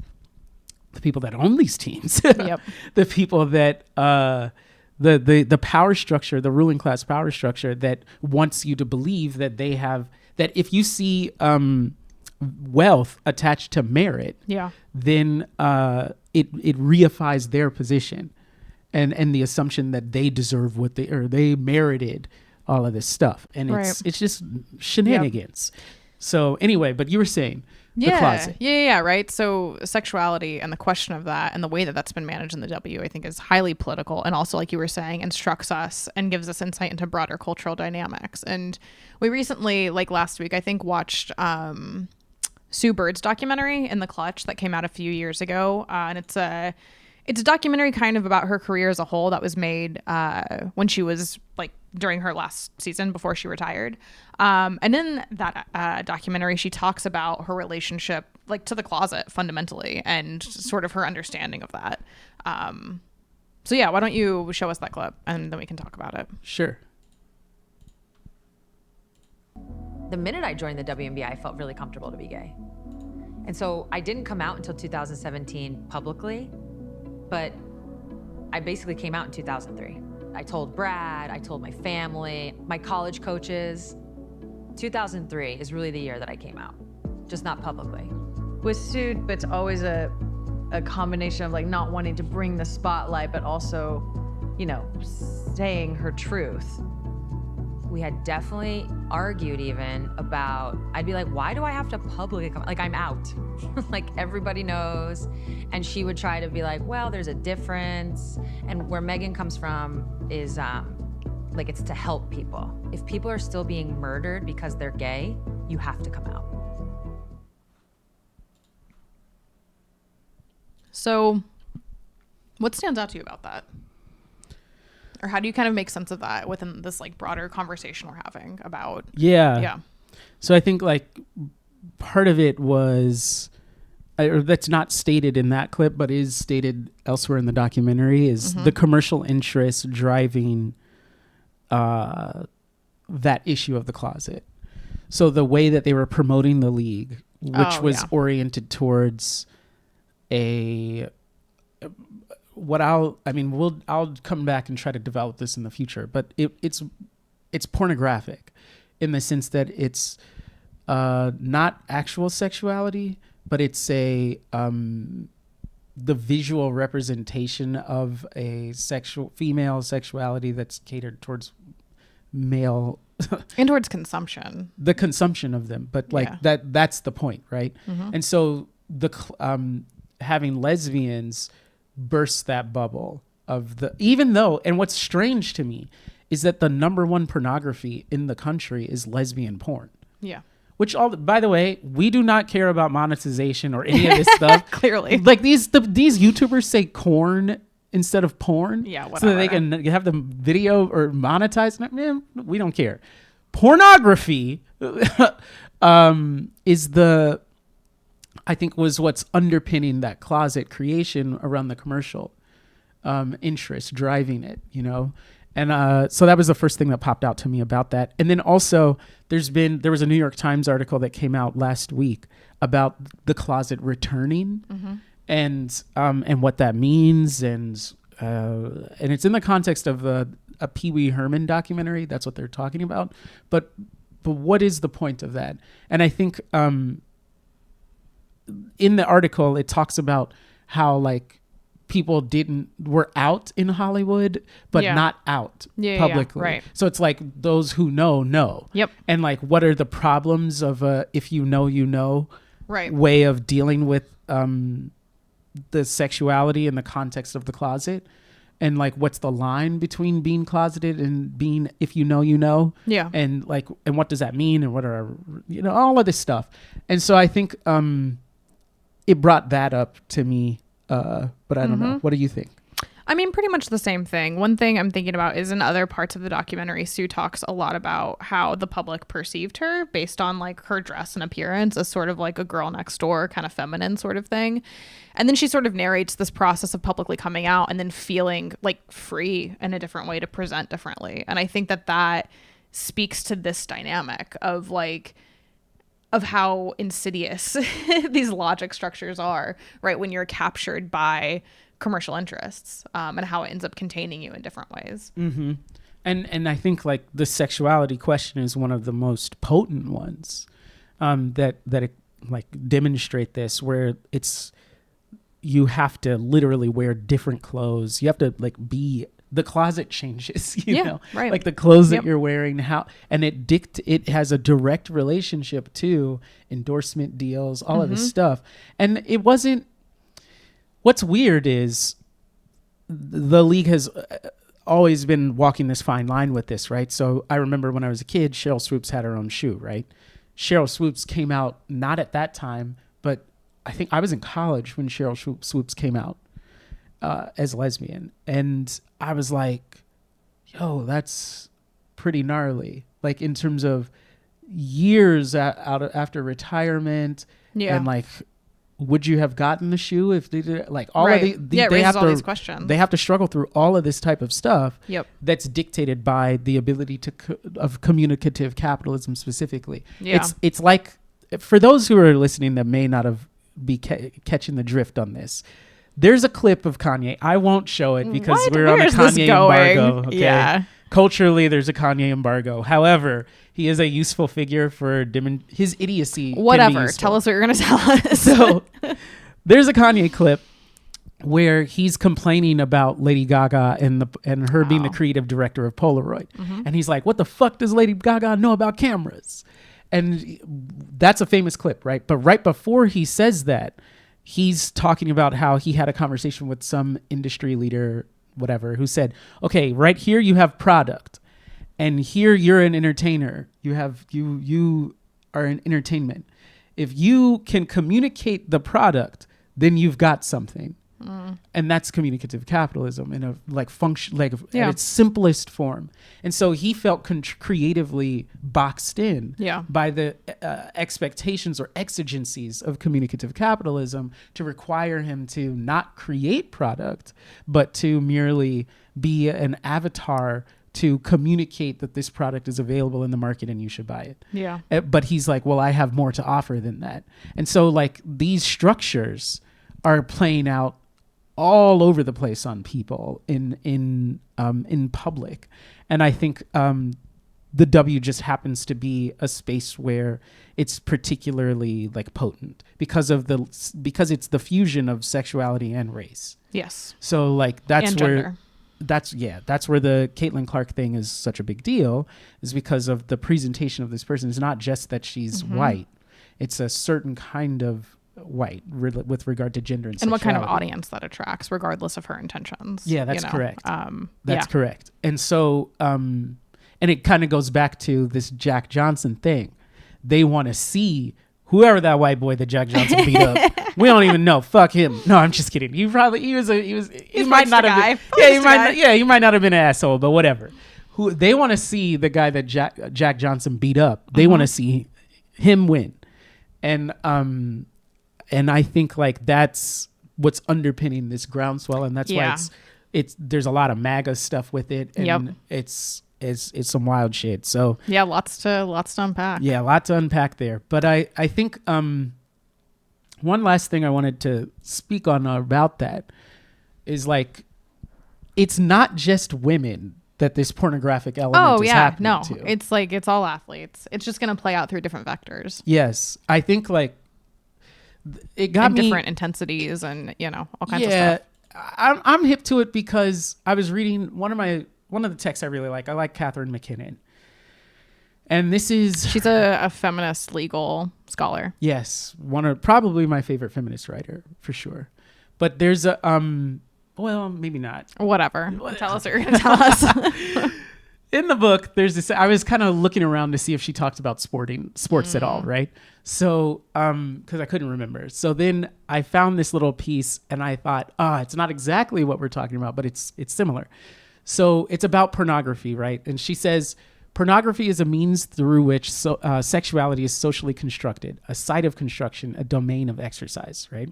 the people that own these teams. The people that the power structure, the ruling class power structure that wants you to believe that they have, that if you see wealth attached to merit, then it reifies their position. And the assumption that they deserve what they merited all of this stuff. And it's just shenanigans. So anyway, but you were saying the closet. Yeah, right. So sexuality and the question of that and the way that that's been managed in the W, I think is highly political. And also, like you were saying, instructs us and gives us insight into broader cultural dynamics. And we recently, like last week, I think watched Sue Bird's documentary In the Clutch that came out a few years ago. And it's a documentary kind of about her career as a whole that was made when she was like during her last season before she retired. And in that documentary, she talks about her relationship like to the closet fundamentally and sort of her understanding of that. So yeah, why don't you show us that clip and then we can talk about it. Sure. The minute I joined the WNBA, I felt really comfortable to be gay. And so I didn't come out until 2017 publicly. But I basically came out in 2003. I told Brad, I told my family, my college coaches. 2003 is really the year that I came out, just not publicly. With Sue, it's always a combination of like not wanting to bring the spotlight, but also, you know, saying her truth. We had definitely argued even about, I'd be like, why do I have to publicly come? Like, I'm out. Like, everybody knows. And she would try to be like, well, there's a difference. And where Megan comes from is, like, it's to help people. If people are still being murdered because they're gay, you have to come out. So what stands out to you about that? Or how do you kind of make sense of that within this like broader conversation we're having about? Yeah. So I think like part of it was, or that's not stated in that clip, but is stated elsewhere in the documentary, is the commercial interest driving that issue of the closet. So the way that they were promoting the league, which was oriented towards I'll come back and try to develop this in the future, but it's pornographic in the sense that it's not actual sexuality, but it's the visual representation of a female sexuality that's catered towards male and towards consumption, the consumption of them. But like that's the point, right? And so having lesbians burst that bubble of even though, and what's strange to me is that the number one pornography in the country is lesbian porn. Yeah. Which by the way, we do not care about monetization or any of this stuff. Clearly. Like these YouTubers say corn instead of porn. Yeah, whatever. So that they can have the video or monetize. Man, we don't care. Pornography is I think was what's underpinning that closet creation around the commercial interest driving it, you know? And so that was the first thing that popped out to me about that. And then also there was a New York Times article that came out last week about the closet returning and what that means. And it's in the context of a Pee Wee Herman documentary. That's what they're talking about. But what is the point of that? And I think in the article, it talks about how like people were out in Hollywood, but not out publicly. Right. So it's like those who know. Yep. And like, what are the problems of if you know, right, way of dealing with the sexuality in the context of the closet? And like, what's the line between being closeted and being, if you know? Yeah. And like, and what does that mean? And what are, all of this stuff. And so I think it brought that up to me. But I don't know. What do you think? I mean, pretty much the same thing. One thing I'm thinking about is in other parts of the documentary, Sue talks a lot about how the public perceived her based on like her dress and appearance as sort of like a girl next door, kind of feminine sort of thing. And then she sort of narrates this process of publicly coming out and then feeling like free in a different way to present differently. And I think that speaks to this dynamic of like, of how insidious these logic structures are, right? When you're captured by commercial interests, and how it ends up containing you in different ways. Mm-hmm. And I think like the sexuality question is one of the most potent ones, that it, like demonstrate this, where you have to literally wear different clothes. You have to like the closet changes, you know, right. Like the clothes that you're wearing, and it has a direct relationship to endorsement deals, all of this stuff. And it wasn't, what's weird is the league has always been walking this fine line with this, right? So I remember when I was a kid, Sheryl Swoopes had her own shoe, right? Sheryl Swoopes came out, not at that time, but I think I was in college when Sheryl Swoopes came out as lesbian. And I was like, yo, that's pretty gnarly. Like in terms of years after retirement, and like, would you have gotten the shoe if they did like all of they have all these questions. They have to struggle through all of this type of stuff. Yep. That's dictated by the ability of communicative capitalism specifically. Yeah. It's like, for those who are listening that may not have be catching the drift on this, there's a clip of Kanye. I won't show it because we're on a Kanye embargo. Okay? Yeah. Culturally, there's a Kanye embargo. However, he is a useful figure for his idiocy. Whatever. Tell us what you're going to tell us. So there's a Kanye clip where he's complaining about Lady Gaga and her being the creative director of Polaroid. And he's like, what the fuck does Lady Gaga know about cameras? And that's a famous clip, right? But right before he says that, he's talking about how he had a conversation with some industry leader, whatever, who said, okay, right here you have product, and here you're an entertainer. You are an entertainment. If you can communicate the product, then you've got something. And that's communicative capitalism in a function, at its simplest form. And so he felt creatively boxed in by the expectations or exigencies of communicative capitalism to require him to not create product, but to merely be an avatar to communicate that this product is available in the market and you should buy it. Yeah. But he's like, well, I have more to offer than that. And so like these structures are playing out all over the place on people in public. And I think the W just happens to be a space where it's particularly like potent because it's the fusion of sexuality and race. Yes. So like that's And where gender. that's where the Caitlin Clark thing is such a big deal, is because of the presentation of this person. It's not just that she's white; it's a certain kind of white with regard to gender and And what kind of sexuality. audience that attracts, regardless of her intentions. Yeah, that's you know? correct. Yeah. That's correct. And so, and it kind of goes back to this Jack Johnson thing. They want to see whoever that white boy that Jack Johnson beat up. We don't even know. Fuck him. No, I'm just kidding. He might not have been, he might not have been an asshole, but whatever. They want to see the guy that Jack Johnson beat up. They want to see him win. And I think like that's what's underpinning this groundswell, and that's why it's there's a lot of MAGA stuff with it, and it's some wild shit. So Yeah, lots to unpack. yeah, a lot to unpack there. But I think one last thing I wanted to speak on about that is like it's not just women that this pornographic element is happening to. It's like it's all athletes. It's just gonna play out through different vectors. Yes, I think like it got and me different intensities and all kinds of stuff. I'm hip to it because I was reading one of the texts I really like. I like Catherine McKinnon, and she's a feminist legal scholar. Yes, probably my favorite feminist writer for sure. But there's a well, maybe not. Whatever. Tell us what you're gonna tell us. In the book, there's this. I was kind of looking around to see if she talked about sports at all, right? So, because I couldn't remember. So then I found this little piece, and I thought, it's not exactly what we're talking about, but it's similar. So it's about pornography, right? And she says, pornography is a means through which sexuality is socially constructed, a site of construction, a domain of exercise, right?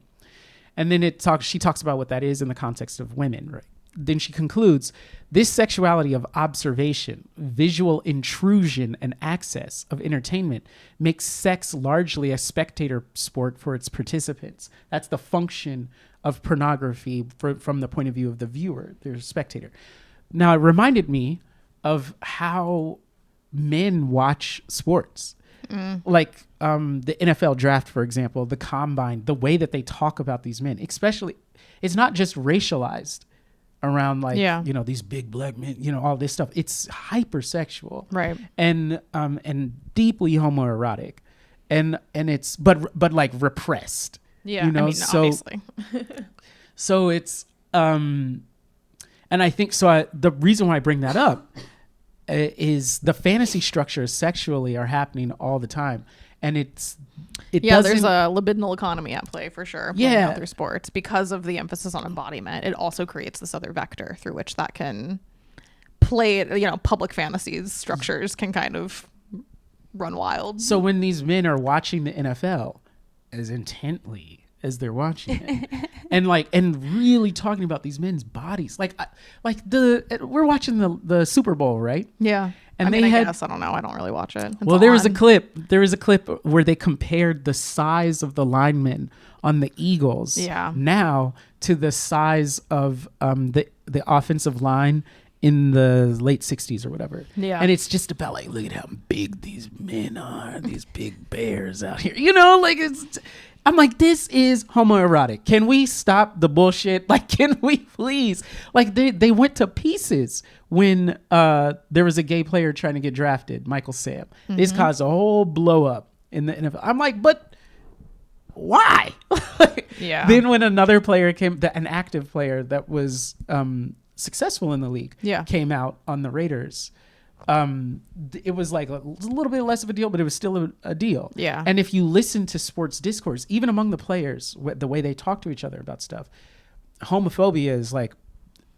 And then she talks about what that is in the context of women, right? Then she concludes, this sexuality of observation, visual intrusion, and access of entertainment makes sex largely a spectator sport for its participants. That's the function of pornography from the point of view of the viewer, the spectator. Now, it reminded me of how men watch sports. Like the NFL draft, for example, the combine, the way that they talk about these men, especially, it's not just racialized around like these big black men, all this stuff. It's hypersexual, right? And deeply homoerotic, and it's but like repressed. Yeah, obviously. So it's and I think so. The reason why I bring that up is the fantasy structures sexually are happening all the time, and there's a libidinal economy at play for sure. Yeah, through sports, because of the emphasis on embodiment, it also creates this other vector through which that can play. Public fantasies structures can kind of run wild. So when these men are watching the NFL as intently as they're watching it, and really talking about these men's bodies, we're watching the Super Bowl, right? Yeah. And I guess, I don't know. I don't really watch it. There was a clip where they compared the size of the linemen on the Eagles now to the size of the offensive line in the late 60s or whatever. Yeah. And it's just about like, look at how big these men are, these big bears out here. I'm like, this is homoerotic. Can we stop the bullshit? Like, can we please? Like, they went to pieces when there was a gay player trying to get drafted, Michael Sam. Mm-hmm. This caused a whole blow up in the NFL. I'm like, but why? Yeah. Then when another player an active player that was successful in the league came out on the Raiders, it was like a little bit less of a deal, but it was still a deal. Yeah. And if you listen to sports discourse, even among the players, the way they talk to each other about stuff, homophobia is like,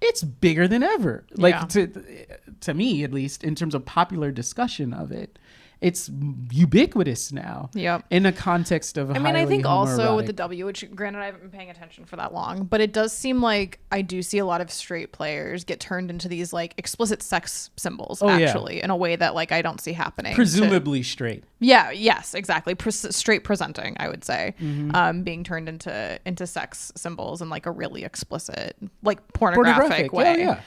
it's bigger than ever. Like to me, at least, in terms of popular discussion of it, it's ubiquitous now. Yep. In a context of I think also with the W, which granted I haven't been paying attention for that long, but it does seem like I do see a lot of straight players get turned into these like explicit sex symbols in a way that like I don't see happening. Presumably straight. Yeah. Yes. Exactly. Straight presenting, I would say, being turned into sex symbols in like a really explicit, like pornographic way.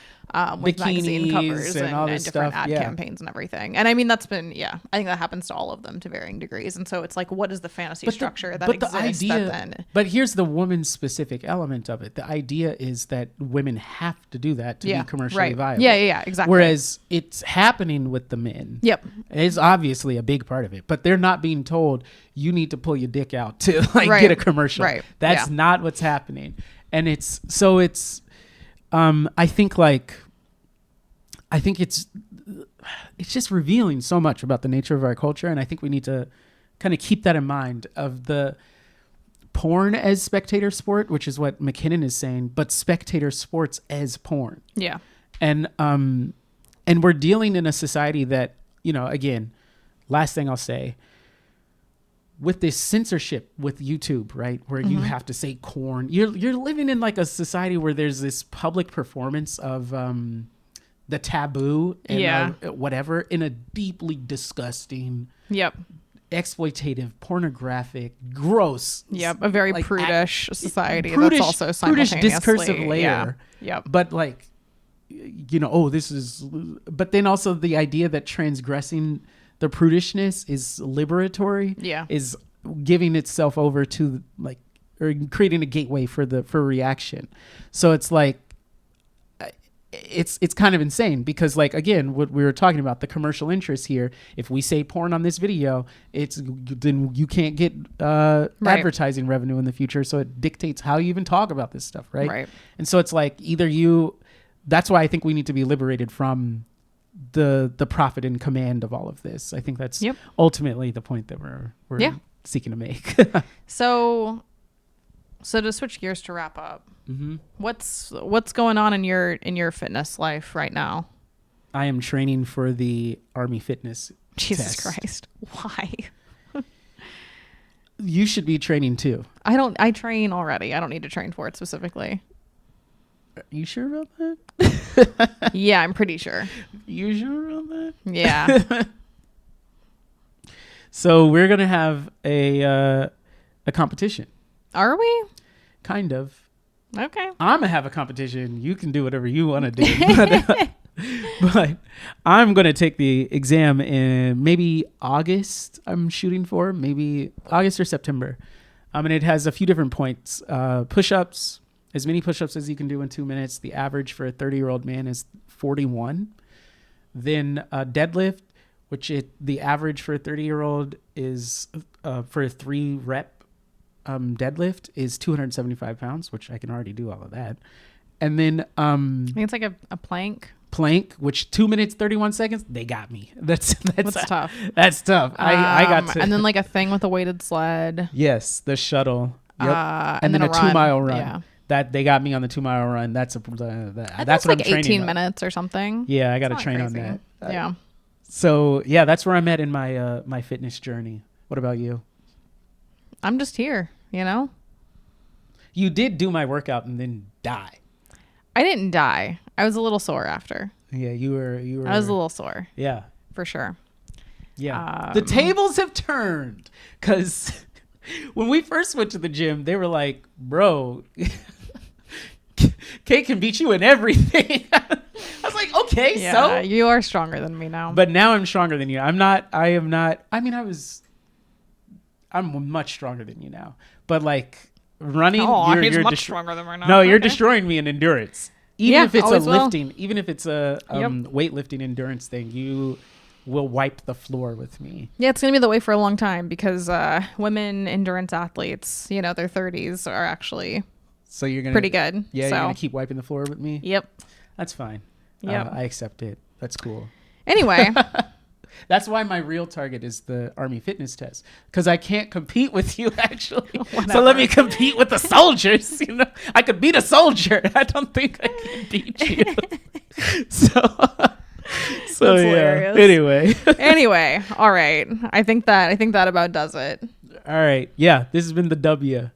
with magazine Bikinis covers and all and this different stuff, ad yeah. campaigns and everything. And I mean, that's been, I think that happens to all of them to varying degrees. And so it's like, what is the fantasy structure that exists that then? But here's the woman specific element of it. The idea is that women have to do that to be commercially viable. Yeah, exactly. Whereas it's happening with the men. Yep. It's obviously a big part of it, but they're not being told you need to pull your dick out to like Right. get a commercial. Right. That's Yeah. not what's happening. And it's I think it's just revealing so much about the nature of our culture. And I think we need to kind of keep that in mind of the porn as spectator sport, which is what McKinnon is saying, but spectator sports as porn. Yeah. And we're dealing in a society that, again, last thing I'll say, with this censorship with YouTube, right, where you have to say corn, you're living in like a society where there's this public performance of the taboo and whatever in a deeply disgusting, Yep. exploitative, pornographic, gross, Yep. A very prudish society prudish, that's also prudish simultaneously. discursive layer. Yeah. Yep. But like, this is, but then also the idea that transgressing the prudishness is liberatory, is giving itself over to like, or creating a gateway for reaction. So it's like, it's kind of insane because like, again, what we were talking about, the commercial interest here, if we say porn on this video, then you can't get advertising revenue in the future. So it dictates how you even talk about this stuff. Right. And so it's like that's why I think we need to be liberated from the profit and command of all of this. I think that's ultimately the point that we're seeking to make. So to switch gears to wrap up, what's going on in your fitness life right now? I am training for the Army fitness Jesus test. Christ. Why? You should be training too. I train already. I don't need to train for it specifically. Are you sure about that? Yeah, I'm pretty sure. You sure about that? Yeah. So we're going to have a competition. Are we? Kind of. Okay. I'm going to have a competition. You can do whatever you want to do. But I'm going to take the exam in maybe August. I'm shooting for maybe August or September. And it has a few different points. Push-ups, as many push-ups as you can do in 2 minutes. The average for a 30-year-old man is 41. Then deadlift, the average for a 30-year-old is for a 3-rep deadlift is 275 pounds, which I can already do all of that. And then I think it's like a plank, which 2 minutes 31 seconds, they got me. That's tough. That's tough. I got to. And then like a thing with a weighted sled. Yes, the shuttle. Yep. And then a 2 mile run. Yeah. That they got me on the 2 mile run. That's what like I'm training 18 on. minutes or something. Yeah, I got to It's not train on crazy. that. Yeah. So yeah, that's where I'm at in my my fitness journey. What about you? I'm just here, You did do my workout and then die. I didn't die. I was a little sore after. Yeah, you were. I was a little sore. Yeah. For sure. Yeah. The tables have turned because when we first went to the gym, they were like, bro, Kate can beat you in everything. I was like, okay, Yeah, so. you are stronger than me now. But now I'm stronger than you. I am not. I mean, I'm much stronger than you now. But like running, he's much stronger than me now. No, you're Okay. destroying me in endurance. Even if it's a always will. lifting, even if it's a weightlifting endurance thing, you will wipe the floor with me. Yeah, it's going to be the way for a long time because women endurance athletes, their 30s are actually So you're gonna pretty good. Yeah, so. you're gonna keep wiping the floor with me. Yep. That's fine. Yep. I accept it. That's cool. Anyway. That's why my real target is the Army fitness test, because I can't compete with you actually. So let me compete with the soldiers. I could beat a soldier. I don't think I can beat you. So That's yeah. hilarious. Anyway, All right. I think that about does it. all right. Yeah, this has been the W.